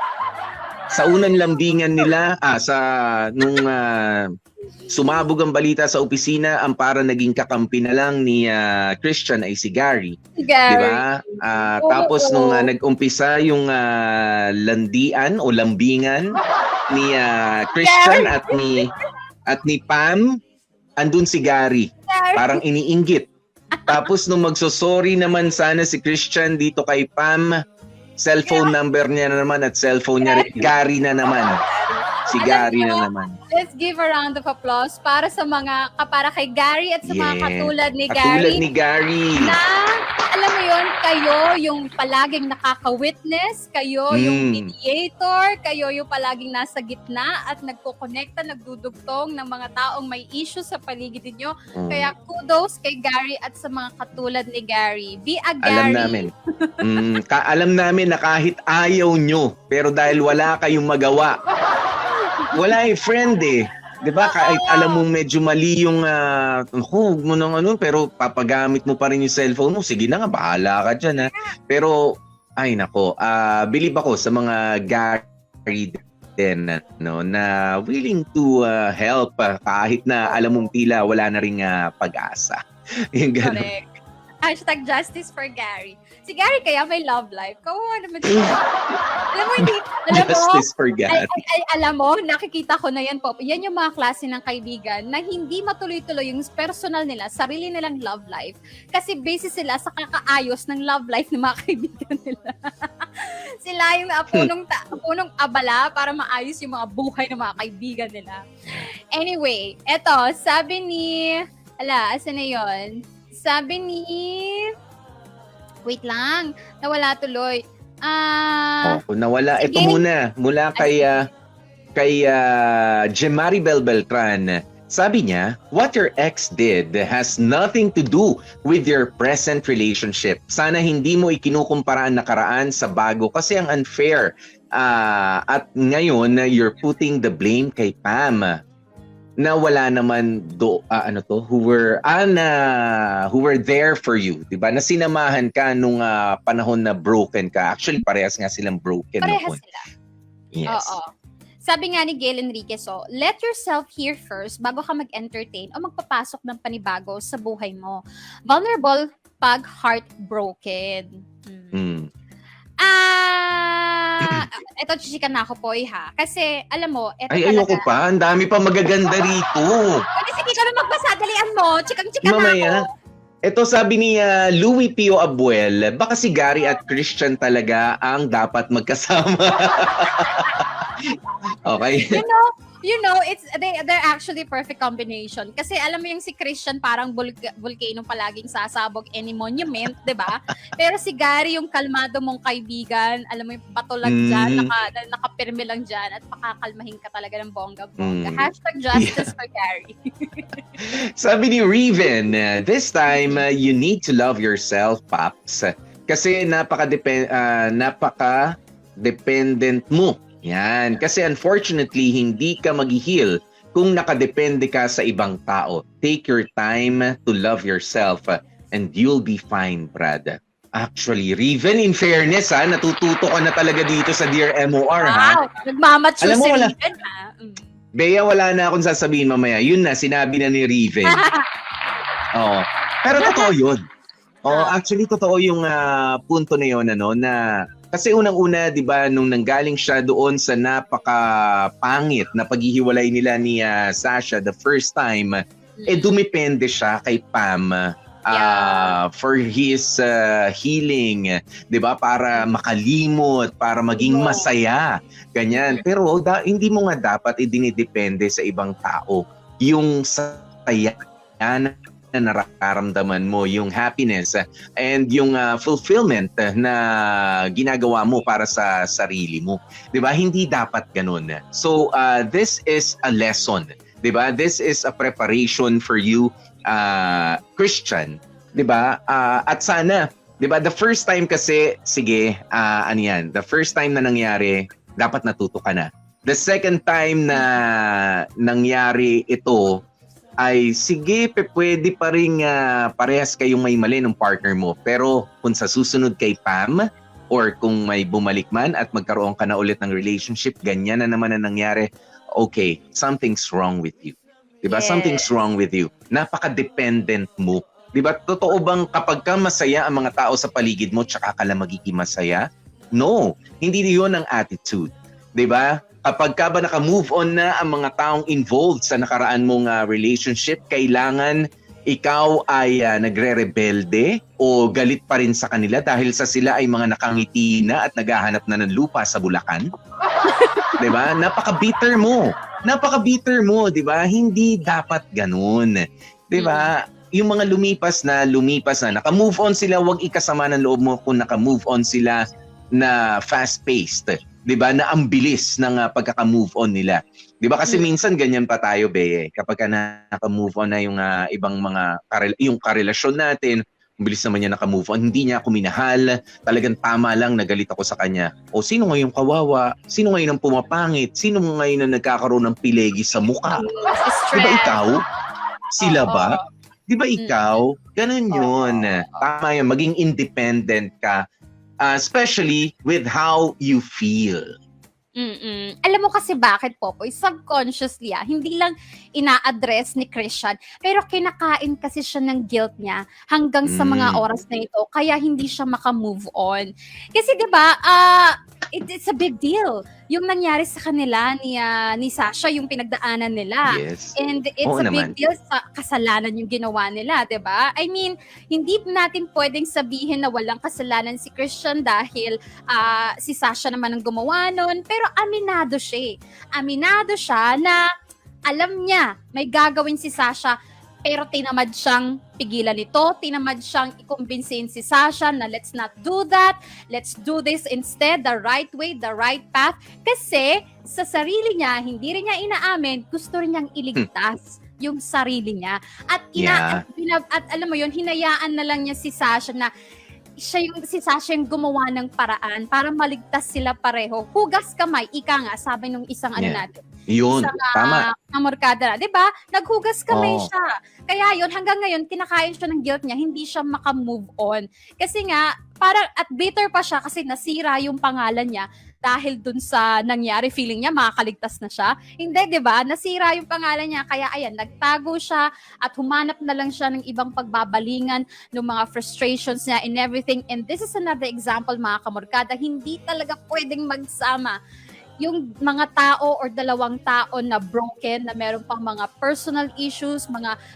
S3: sa unang lambingan nila, nung sumabog ang balita sa opisina, ang para naging kakampi na lang ni Christian ay si Gary. Diba? Tapos nung nag-umpisa yung landian o lambingan, Christian at ni Pam, andun si Gary. Parang iniinggit. Tapos nung magsosorry naman sana si Christian dito kay Pam, cellphone number niya na naman at cellphone niya rin. Gary na naman. Si Gary na naman.
S5: Let's give a round of applause para kay Gary at sa mga
S3: Yeah.
S5: katulad ni
S3: Katulad ni Gary.
S5: na, alam mo yun, kayo yung palaging nakaka-witness, kayo yung mediator, kayo yung palaging nasa gitna at nagkukonekta, nagdudugtong ng mga taong may issue sa paligid niyo. Kaya kudos kay Gary at sa mga katulad ni Gary. Be a Gary.
S3: Alam namin. Alam namin na kahit ayaw nyo, pero dahil wala kayong magawa, wala friend eh. 'Di ba? Kahit alam mo medyo mali yung huwag mo nang pero papagamit mo pa rin yung cellphone mo. Sige na nga, bahala ka diyan ha. Pero ay nako, believe ako sa mga Gary din na willing to help kahit na alam mong tila wala na ring pag-asa. Yung ganun.
S5: Correct. Hashtag justice for Gary. Si Gary kaya may love life. Kawawa naman siya.
S3: Justice for Gary.
S5: Alam mo, nakikita ko na yan po. Yan yung mga klase ng kaibigan na hindi matuloy-tuloy yung personal nila, sarili nilang love life. Kasi basis sila sa kakaayos ng love life ng mga kaibigan nila. Sila yung punong abala para maayos yung mga buhay ng mga kaibigan nila. Anyway, eto, sabi ni... asan na yun? Sabi ni... Wait lang, nawala tuloy.
S3: Nawala.
S5: Sige.
S3: Ito muna, mula kay Jemaribel Beltran. Sabi niya, what your ex did has nothing to do with your present relationship. Sana hindi mo ikinukumpara ang nakaraan sa bago kasi ang unfair. At ngayon, you're putting the blame kay Pam. Na wala naman who were there for you, 'di ba? Na sinamahan ka nung panahon na broken ka. Actually, parehas nga silang broken
S5: Parehas
S3: noon.
S5: sila.
S3: Yes.
S5: Oo. Sabi nga ni Gail Enriquez, let yourself hear first bago ka mag-entertain o magpapasok ng panibago sa buhay mo. Vulnerable pag heartbroken. Ito, chisikan na ako po, ha? Kasi, alam mo, ito
S3: Ay,
S5: talaga.
S3: ayoko pa. Ang dami pa magaganda rito.
S5: Pwede sige ka na magbasa. Dalian mo. Chikang-chika na
S3: Mamaya.
S5: ako.
S3: Ito sabi ni Louis Pio Abuel, baka si Gary at Christian talaga ang dapat magkasama. Okay.
S5: You know, they're actually perfect combination. Kasi alam mo yung si Christian parang volcano palaging sasabog any monument, 'di ba? Pero si Gary yung kalmado mong kaibigan, alam mo yung bato lang dyan, nakapirme lang dyan at pakakalmahin ka talaga ng bongga-bongga. Hashtag justice for Gary.
S3: Sabi ni Reven, this time you need to love yourself, Paps. Kasi napaka-dependent mo. Yan. Kasi unfortunately, hindi ka mag-heal kung nakadepende ka sa ibang tao. Take your time to love yourself and you'll be fine, Brad. Actually, Reven, in fairness, natututo ka na talaga dito sa Dear MOR, ha?
S5: Wow, nagmamature
S3: Alam mo,
S5: si
S3: wala.
S5: Reven, ha?
S3: Bea, wala na akong sasabihin mamaya. Yun na, sinabi na ni Reven. Oo. Pero totoo yun. Actually, totoo yung punto na yun, na kasi unang-una, di ba, nung nanggaling siya doon sa napaka-pangit na paghihiwalay nila ni Sasha the first time, dumipende siya kay Pam for his healing, di ba, para makalimot, para maging masaya, ganyan. Pero hindi mo nga dapat idinidepende sa ibang tao yung saya na nararamdaman mo, yung happiness and yung fulfillment na ginagawa mo para sa sarili mo. 'Di ba? Hindi dapat ganun. So this is a lesson, 'di ba? This is a preparation for you, Christian, 'di ba? At sana, 'di ba, the first time kasi sige, the first time na nangyari, dapat natuto ka na. The second time na nangyari ito, ay sige, pwede pa rin parehas kayong may mali ng partner mo. Pero kung sa susunod kay Pam, or kung may bumalik man at magkaroon ka na ulit ng relationship, ganyan na naman ang nangyari, okay, something's wrong with you. Diba?
S5: Yes.
S3: Something's wrong with you. Napaka-dependent mo. Diba? Totoo bang kapag ka masaya ang mga tao sa paligid mo, tsaka ka lang magiging masaya? No, hindi yun ang attitude. 'Di ba? Kapag ka ba naka-move on na ang mga taong involved sa nakaraan mong relationship, kailangan ikaw ay nagre-rebelde o galit pa rin sa kanila dahil sa sila ay mga nakangiti na at naghahanap na ng lupa sa Bulacan? 'Di ba? Napaka-bitter mo. Napaka-bitter mo, 'di ba? Hindi dapat ganoon. 'Di ba? Yung mga lumipas na, naka-move on sila, wag ikasama ng loob mo kung naka-move on sila na fast-paced. 'Di ba? Na ang bilis ng pagkaka-move on nila. 'Di ba? Kasi minsan ganyan pa tayo, Beye. Kapag naka-move on na yung ibang mga yung karelasyon natin, ang bilis naman niya naka-move on. Hindi niya ako minahal. Talagang tama lang, nagalit ako sa kanya. O sino ngayon kawawa? Sino ngayon ang pumapangit? Sino ngayon ang nagkakaroon ng pilegi sa mukha? 'Di ba ikaw? Sila ba? 'Di ba ikaw? Ganun yun. Tama yun. Maging independent ka. Especially with how you feel.
S5: Alam mo kasi bakit, Popoy? Subconsciously, hindi lang ina-address ni Christian, pero kinakain kasi siya ng guilt niya hanggang sa mga oras na ito, kaya hindi siya maka-move on. Kasi 'di ba, it's a big deal. Yung nangyari sa kanila ni Sasha, yung pinagdaanan nila.
S3: Yes.
S5: And it's
S3: Oo
S5: a
S3: naman.
S5: big deal sa kasalanan yung ginawa nila, 'di ba? I mean, hindi natin pwedeng sabihin na walang kasalanan si Christian dahil si Sasha naman ang gumawa nun, pero aminado siya. Aminado siya na alam niya may gagawin si Sasha, pero tinamad siyang pigilan ito, tinamad siyang ikumbinsin si Sasha na let's not do that, let's do this instead, the right way, the right path. Kasi sa sarili niya, hindi rin niya inaamin, gusto rin niyang iligtas yung sarili niya. At at alam mo yun, hinayaan na lang niya si Sasha na si Sasha yung gumawa ng paraan para maligtas sila pareho. Hugas kamay, ika nga, sabi nung isang natin.
S3: Yun, tama.
S5: Amorkada na, 'di ba? Naghugas kamay siya. Kaya yun, hanggang ngayon kinakain siya ng guilt niya, hindi siya maka-move on. Kasi nga, parang at bitter pa siya kasi nasira yung pangalan niya dahil dun sa nangyari, feeling niya makakaligtas na siya. Hindi, 'di ba? Nasira yung pangalan niya, kaya ayan, nagtago siya at humanap na lang siya ng ibang pagbabalingan ng mga frustrations niya and everything. And this is another example, mga kamorkada, hindi talaga pwedeng magsama yung mga tao or dalawang tao na broken, na meron pang mga personal issues,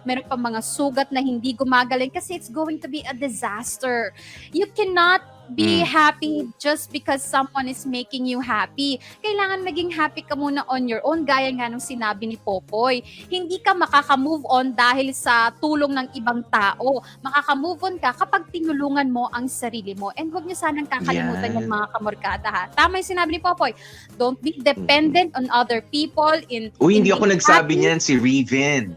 S5: meron pang mga sugat na hindi gumagaling kasi it's going to be a disaster. You cannot be happy just because someone is making you happy. Kailangan maging happy ka muna on your own, gaya nga nung sinabi ni Popoy. Hindi ka makaka-move on dahil sa tulong ng ibang tao. Makaka-move on ka kapag tinulungan mo ang sarili mo. And huwag niyo sanang kakalimutan yan, mga kamorkada, ha. Tama yung sinabi ni Popoy. Don't be dependent on other people
S3: Hindi ako nagsabi niyan, si Riven.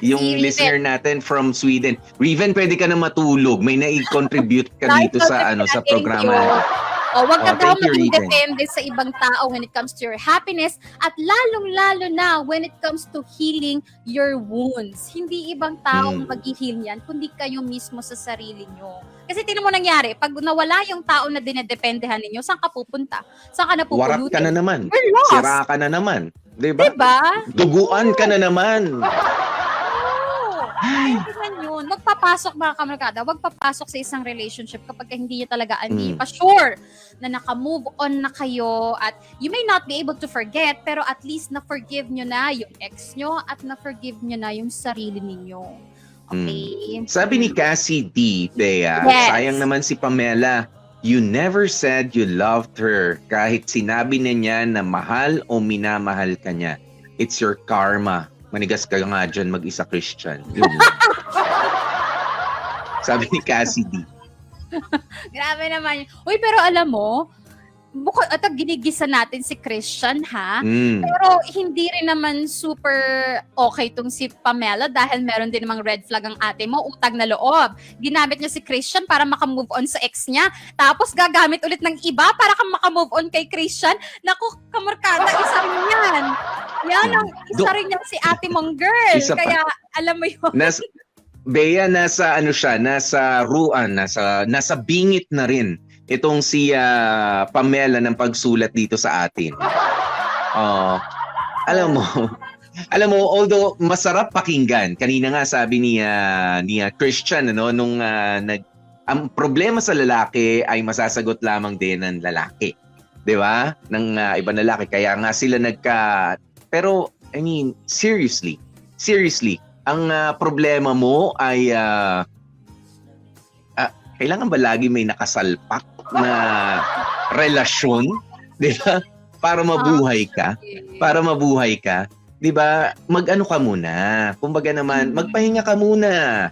S3: Yung
S5: si
S3: listener
S5: Riven.
S3: natin from Sweden. Riven, pwede ka na matulog. May nai-contribute ka dito sa sa programa.
S5: Huwag ka daw
S3: thank you,
S5: maging
S3: Riven.
S5: depende sa ibang tao when it comes to your happiness at lalong-lalo na when it comes to healing your wounds. Hindi ibang tao ang mag-heal yan, kundi kayo mismo sa sarili nyo. Kasi tingnan mo nangyari, pag nawala yung tao na dinedependehan ninyo, saan ka pupunta? Saan ka na
S3: Warat
S5: pupulutin?
S3: ka na naman.
S5: We're lost.
S3: Sira ka na naman. Diba?
S5: Diba?
S3: Duguan ka na naman.
S5: Ay, tingnan yun. Wag papasok, mga kamarkada, wag papasok sa isang relationship kapag hindi nyo talaga, hindi pa sure na naka-move on na kayo at you may not be able to forget, pero at least na-forgive nyo na yung ex nyo at na-forgive nyo na yung sarili ninyo. Okay?
S3: Sabi ni Cassie D, Thea,
S5: Yes.
S3: sayang naman si Pamela. You never said you loved her kahit sinabi na niya na mahal o minamahal ka niya. It's your karma. Manigas ka nga dyan mag-isa, Christian. Yun lang. Sabi ni Cassie D.
S5: Grabe naman yun. Uy, pero alam mo, ginigisa natin si Christian, ha? Pero hindi rin naman super okay tong si Pamela dahil meron din namang red flag ang ate mo, utang na loob. Ginamit niya si Christian para makamove on sa ex niya, tapos gagamit ulit ng iba para makamove on kay Christian. Naku, kamorkada, isa rin yan. Yan ang isa rin yan si ate mong girl.
S3: Isa pa.
S5: Kaya alam mo yun.
S3: Bea, nasa nasa bingit na rin itong si Pamela ng pagsulat dito sa atin. Alam mo, although masarap pakinggan, kanina nga sabi ni Christian, ang problema sa lalaki ay masasagot lamang din ng lalaki. 'di ba? Ng ibang lalaki, kaya nga sila pero I mean, seriously, ang problema mo ay kailangan ba lagi may nakasalpak na relasyon, 'di ba? Para mabuhay ka. Para mabuhay ka, 'di ba? Mag-ano ka muna. Kumbaga naman, magpahinga ka muna.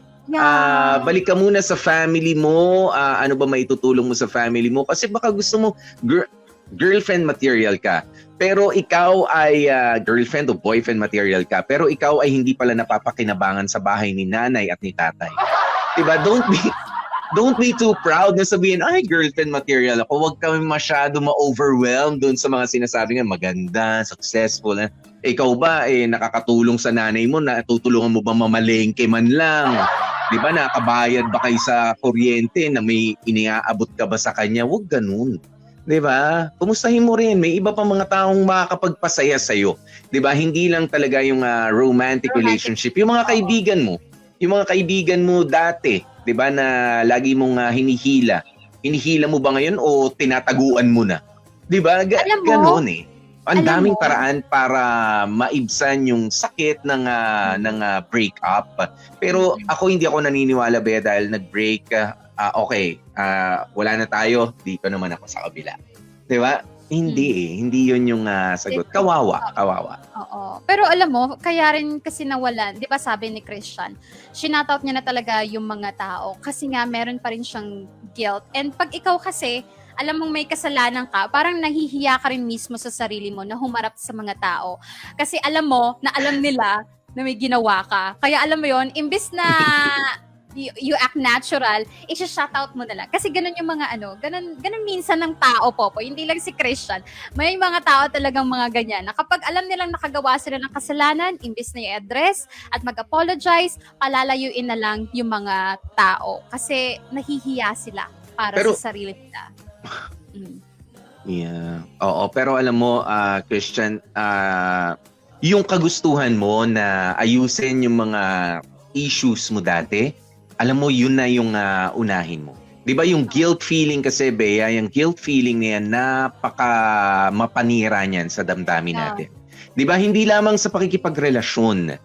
S3: Balik ka muna sa family mo. Ano ba maitutulong mo sa family mo? Kasi baka gusto mo girlfriend material ka. Pero ikaw ay girlfriend o boyfriend material ka. Pero ikaw ay hindi pala napapakinabangan sa bahay ni nanay at ni tatay. 'Di ba? Don't be too proud na sabihin, ay, girlfriend material ako. Huwag kami masyado ma-overwhelm doon sa mga sinasabi nga, maganda, successful. Ikaw ba, nakakatulong sa nanay mo na tutulungan mo ba mamalengke man lang? Di ba, nakabayad ba kayo sa kuryente na may iniaabot ka ba sa kanya? Huwag ganun. Di ba? Kumustahin mo rin. May iba pa mga taong makakapagpasaya sa'yo. Di ba? Hindi lang talaga yung romantic relationship. Yung mga kaibigan mo dati, 'di ba, na lagi mong hinihila. Hinihila mo ba ngayon o tinataguan mo na? 'Di ba? Ganoon eh. Ang daming paraan para maibsan yung sakit ng breakup. Pero hindi ako naniniwala ba dahil nag-break, wala na tayo, dito naman ako sa kabila. 'Di ba? Hindi yun yung sagot. Kawawa.
S5: Oo. Pero alam mo, kaya rin kasi nawalan, di ba sabi ni Christian, shoutout niya na talaga yung mga tao kasi nga meron pa rin siyang guilt. And pag ikaw kasi, alam mong may kasalanan ka, parang nahihiya ka rin mismo sa sarili mo na humarap sa mga tao. Kasi alam mo, na alam nila na may ginawa ka. Kaya alam mo yon, imbis na you act natural, i-shoutout mo na lang. Kasi ganun yung mga ganun minsan ng tao, Popoy. Hindi lang si Christian. May mga tao talagang mga ganyan. Na kapag alam nilang nakagawa sila ng kasalanan, imbis na i-address at mag-apologize, palalayuin na lang yung mga tao. Kasi nahihiya sila para sa sarili nila.
S3: Yeah. Oo, pero alam mo, Christian, yung kagustuhan mo na ayusin yung mga issues mo dati, alam mo, yun na yung unahin mo. Di ba yung guilt feeling kasi, Bea, yung guilt feeling niya, napaka mapanira niyan sa damdamin natin. Di ba, hindi lamang sa pakikipagrelasyon,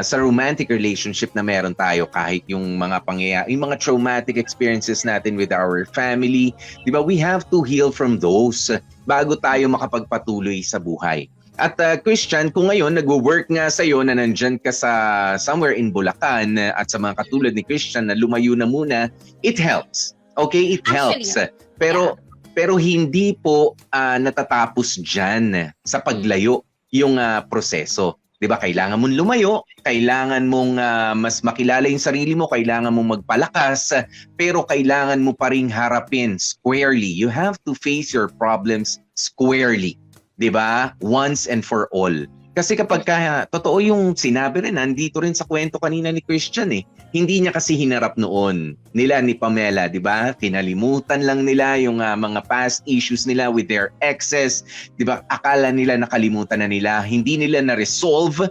S3: sa romantic relationship na meron tayo, kahit yung mga yung mga traumatic experiences natin with our family, di ba, we have to heal from those bago tayo makapagpatuloy sa buhay. At Christian, kung ngayon nagwo-work nga sa'yo na nandyan ka sa somewhere in Bulacan at sa mga katulad ni Christian na lumayo na muna, it helps. Okay? It helps. Pero hindi po natatapos dyan sa paglayo yung proseso. 'Di ba? Kailangan mong lumayo, kailangan mong mas makilala yung sarili mo, kailangan mong magpalakas, pero kailangan mo pa ring harapin squarely. You have to face your problems squarely. 'Di ba? Once and for all. Kasi kapag totoo yung sinabi rin, nandito rin sa kwento kanina ni Christian eh. Hindi niya kasi hinarap noon nila ni Pamela, 'di ba? Kinalimutan lang nila yung mga past issues nila with their exes, 'di ba? Akala nila nakalimutan na nila, hindi nila na-resolve.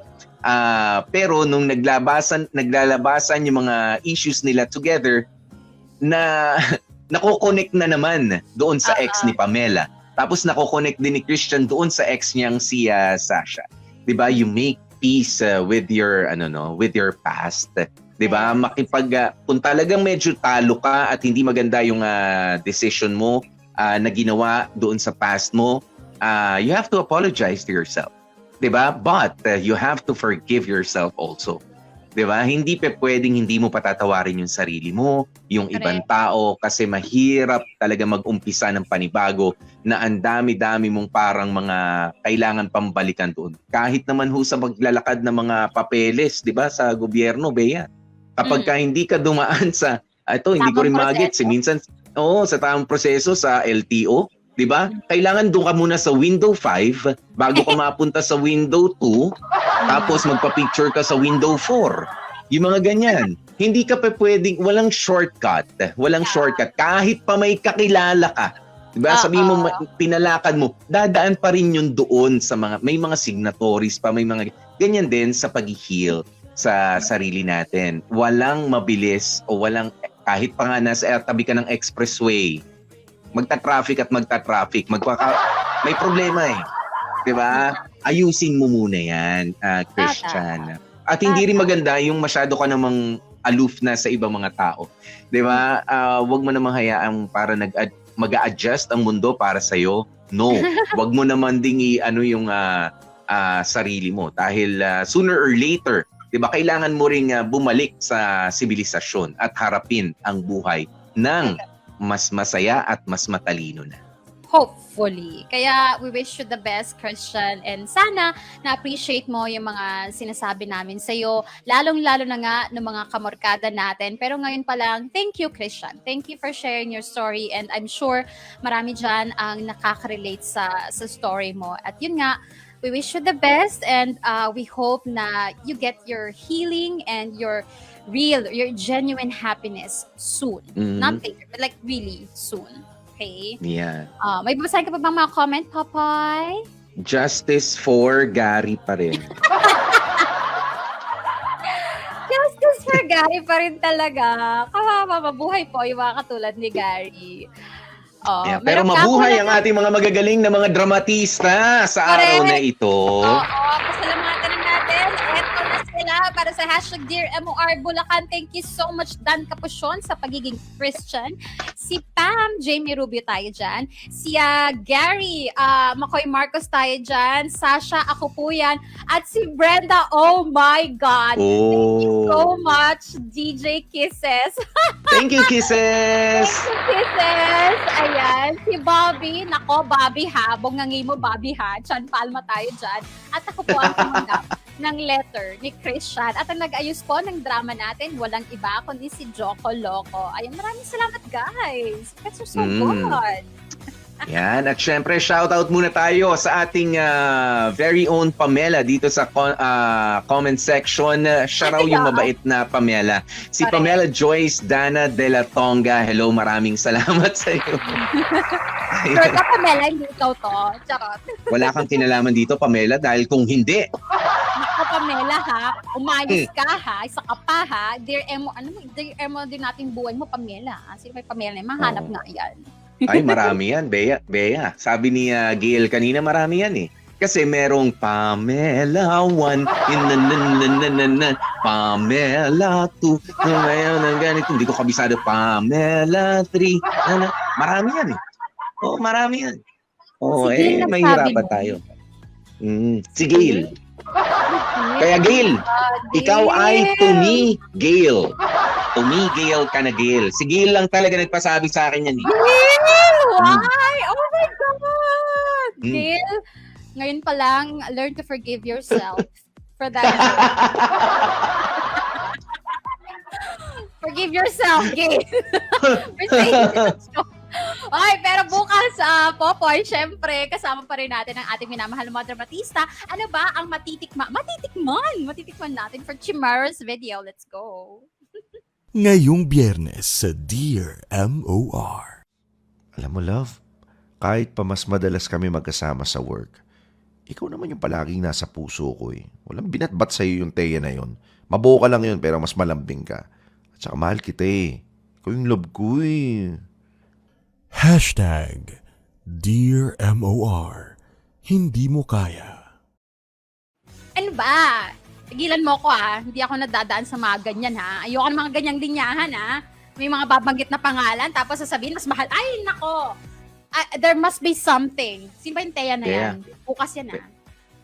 S3: Pero nung naglalabasan yung mga issues nila together, na nako-connect na naman doon sa ex ni Pamela. Tapos nako-connect din ni Christian doon sa ex niyang si Sasha. 'Di ba? You make peace with your with your past. 'Di ba? Kung talagang medyo talo ka at hindi maganda yung decision mo na ginawa doon sa past mo, you have to apologize to yourself. 'Di ba? But you have to forgive yourself also. 'Di ba? Hindi pwedeng hindi mo patatawarin yung sarili mo, yung ibang tao, kasi mahirap talaga mag-umpisa ng panibago na ang dami-dami mong parang mga kailangan pambalikan doon. Kahit naman sa paglalakad ng mga papeles, 'di ba, sa gobyerno, Bea. Kapag hindi ka dumaan sa hindi ko rin magets, minsan sa tamang proseso sa LTO, 'di ba? Kailangan doon ka muna sa window 5 bago ka mapunta sa window 2, tapos magpa-picture ka sa window 4. Yung mga ganyan. Hindi ka pwedeng, walang shortcut. Walang shortcut. Kahit pa may kakilala ka. Diba? Sabihin mo, pinalakad mo, dadaan pa rin yun doon sa may mga signatories pa, may mga, ganyan din sa pag-heal sa sarili natin. Walang mabilis o kahit pa nga nasa tabi ka ng expressway, magta-traffic at magta-traffic. May problema eh. 'Di ba? Ayusin mo muna 'yan, Christian. At hindi rin maganda yung masyado ka namang aloof na sa ibang mga tao. 'Di ba? Wag mo namang hayaang para mag-a-adjust ang mundo para sa iyo. No. Wag mo naman ding yung sarili mo dahil sooner or later, 'di ba, kailangan mo ring bumalik sa sibilisasyon at harapin ang buhay ng mas masaya at mas matalino na.
S5: Hopefully. Kaya we wish you the best, Christian. And sana na-appreciate mo yung mga sinasabi namin sa'yo. Lalong-lalo na nga ng mga kamorkada natin. Pero ngayon pa lang, thank you, Christian. Thank you for sharing your story. And I'm sure marami dyan ang nakaka-relate sa story mo. At yun nga, we wish you the best. And we hope na you get your healing and your genuine happiness soon. Not later, but like really soon. Okay?
S3: Yeah.
S5: May babasahin ka pa bang mga comment, Popoy?
S3: Justice for Gary pa rin.
S5: Justice for Gary pa rin talaga. Kawawa, mabuhay po yung mga katulad ni Gary.
S3: Yeah, pero mabuhay ang ating mga magagaling na mga dramatista sa araw na ito.
S5: Oo, pasalamatan na natin. Eto na sila para sa hashtag Dear MOR Bulacan. Thank you so much, Dan Capuchon, sa pagiging Christian. Si Pam, Jamie Rubio tayo dyan. Si Gary, Makoy Marcos tayo dyan. Sasha, ako po yan. At si Brenda, oh my God. Thank you so much, DJ Kisses.
S3: Thank you, Kisses!
S5: Thank you, Kisses. Ayan. Si Bobby, nako, Bobby ha. Bongangay mo, Bobby ha. Chan Palma tayo dyan. At ako po ang tumanggap ng letter ni Christian. At ang nag-ayos po ng drama natin, walang iba kundi si Joko Loco. Ayan, maraming salamat, guys. That's so good.
S3: Yan. At syempre, shoutout muna tayo sa ating very own Pamela dito sa comment section. Siya raw yung mabait na Pamela. Si Pamela Joyce Dana de la Tonga. Hello, maraming salamat sa iyo.
S5: Sure ka, Pamela, hindi ikaw to. Charot.
S3: Wala kang kinalaman dito, Pamela, dahil kung hindi...
S5: Ako, Pamela, ha? Umayos ka, ha? Isa ka pa, ha? Dear Emo, Dear Emo din natin buhay mo, Pamela. Sino may Pamela? Mahanap nga yan.
S3: Ay, marami yan, Bea. Sabi ni Gail kanina, marami yan eh. Kasi merong Pamela 1, Pamela 2, ngayon ng ganito, hindi ko kabisado, Pamela 3, marami yan eh. Oo, marami yan. Oo, may hirapan tayo. Si Gail. Kaya Gail, ikaw ay to me, Gail. To me, Gail ka na, Gail. Si Gail lang talaga nagpasabi sa akin yan.
S5: Gail! Why? Oh my God! Gail, ngayon pa lang, learn to forgive yourself for that. Forgive yourself, Gail. For saying that. Okay, pero bukas, Popoy, syempre, kasama pa rin natin ang ating minamahal na mga dramatista. Ano ba ang matitikman natin for tomorrow's video. Let's go.
S4: Ngayong Biyernes sa Dear MOR.
S11: Alam mo, love, kahit pa mas madalas kami magkasama sa work, ikaw naman yung palaging nasa puso ko eh. Walang binatbat sa'yo yung Teya na yun. Mabuo ka lang yun pero mas malambing ka. At saka mahal kita eh. Ikaw yung love ko eh.
S4: Hashtag Dear MOR. Hindi mo kaya.
S5: Ano ba? Tigilan mo ko hindi ako nadadaan sa mga ganyan Ayoko ng mga ganyang linyahan May mga babanggit na pangalan tapos sasabihin mas mahal. Ay, nako. There must be something. Sino ba yung Teya na yan? Bukas yan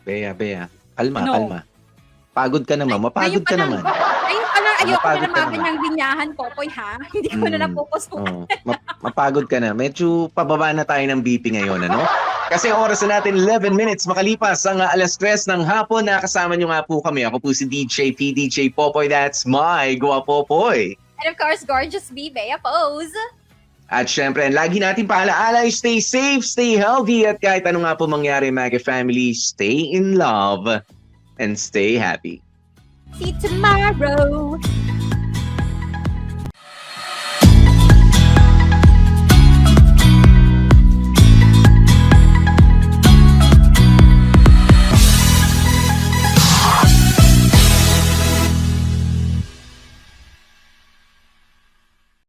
S3: Bea. Kalma. Pagod ka naman. Mapagod ka naman.
S5: Ayun pala, ayoko na ng mga ganyang linyahan, Popoy Hindi ko na napupusuan.
S3: Mapagod ka na. Medyo pababa na tayo ng BP ngayon, ano? Kasi oras na natin 11 minutes makalipas ang alas 3 ng hapon. Nakasama nyo nga po kami. Ako po si DJ P, DJ Popoy. That's my Gwa Popoy.
S5: And of course, gorgeous B, Bea Pose.
S3: At syempre, lagi natin paalaala, stay safe, stay healthy, at kahit ano nga po mangyari, Mega Family, stay in love and stay happy.
S5: See you tomorrow.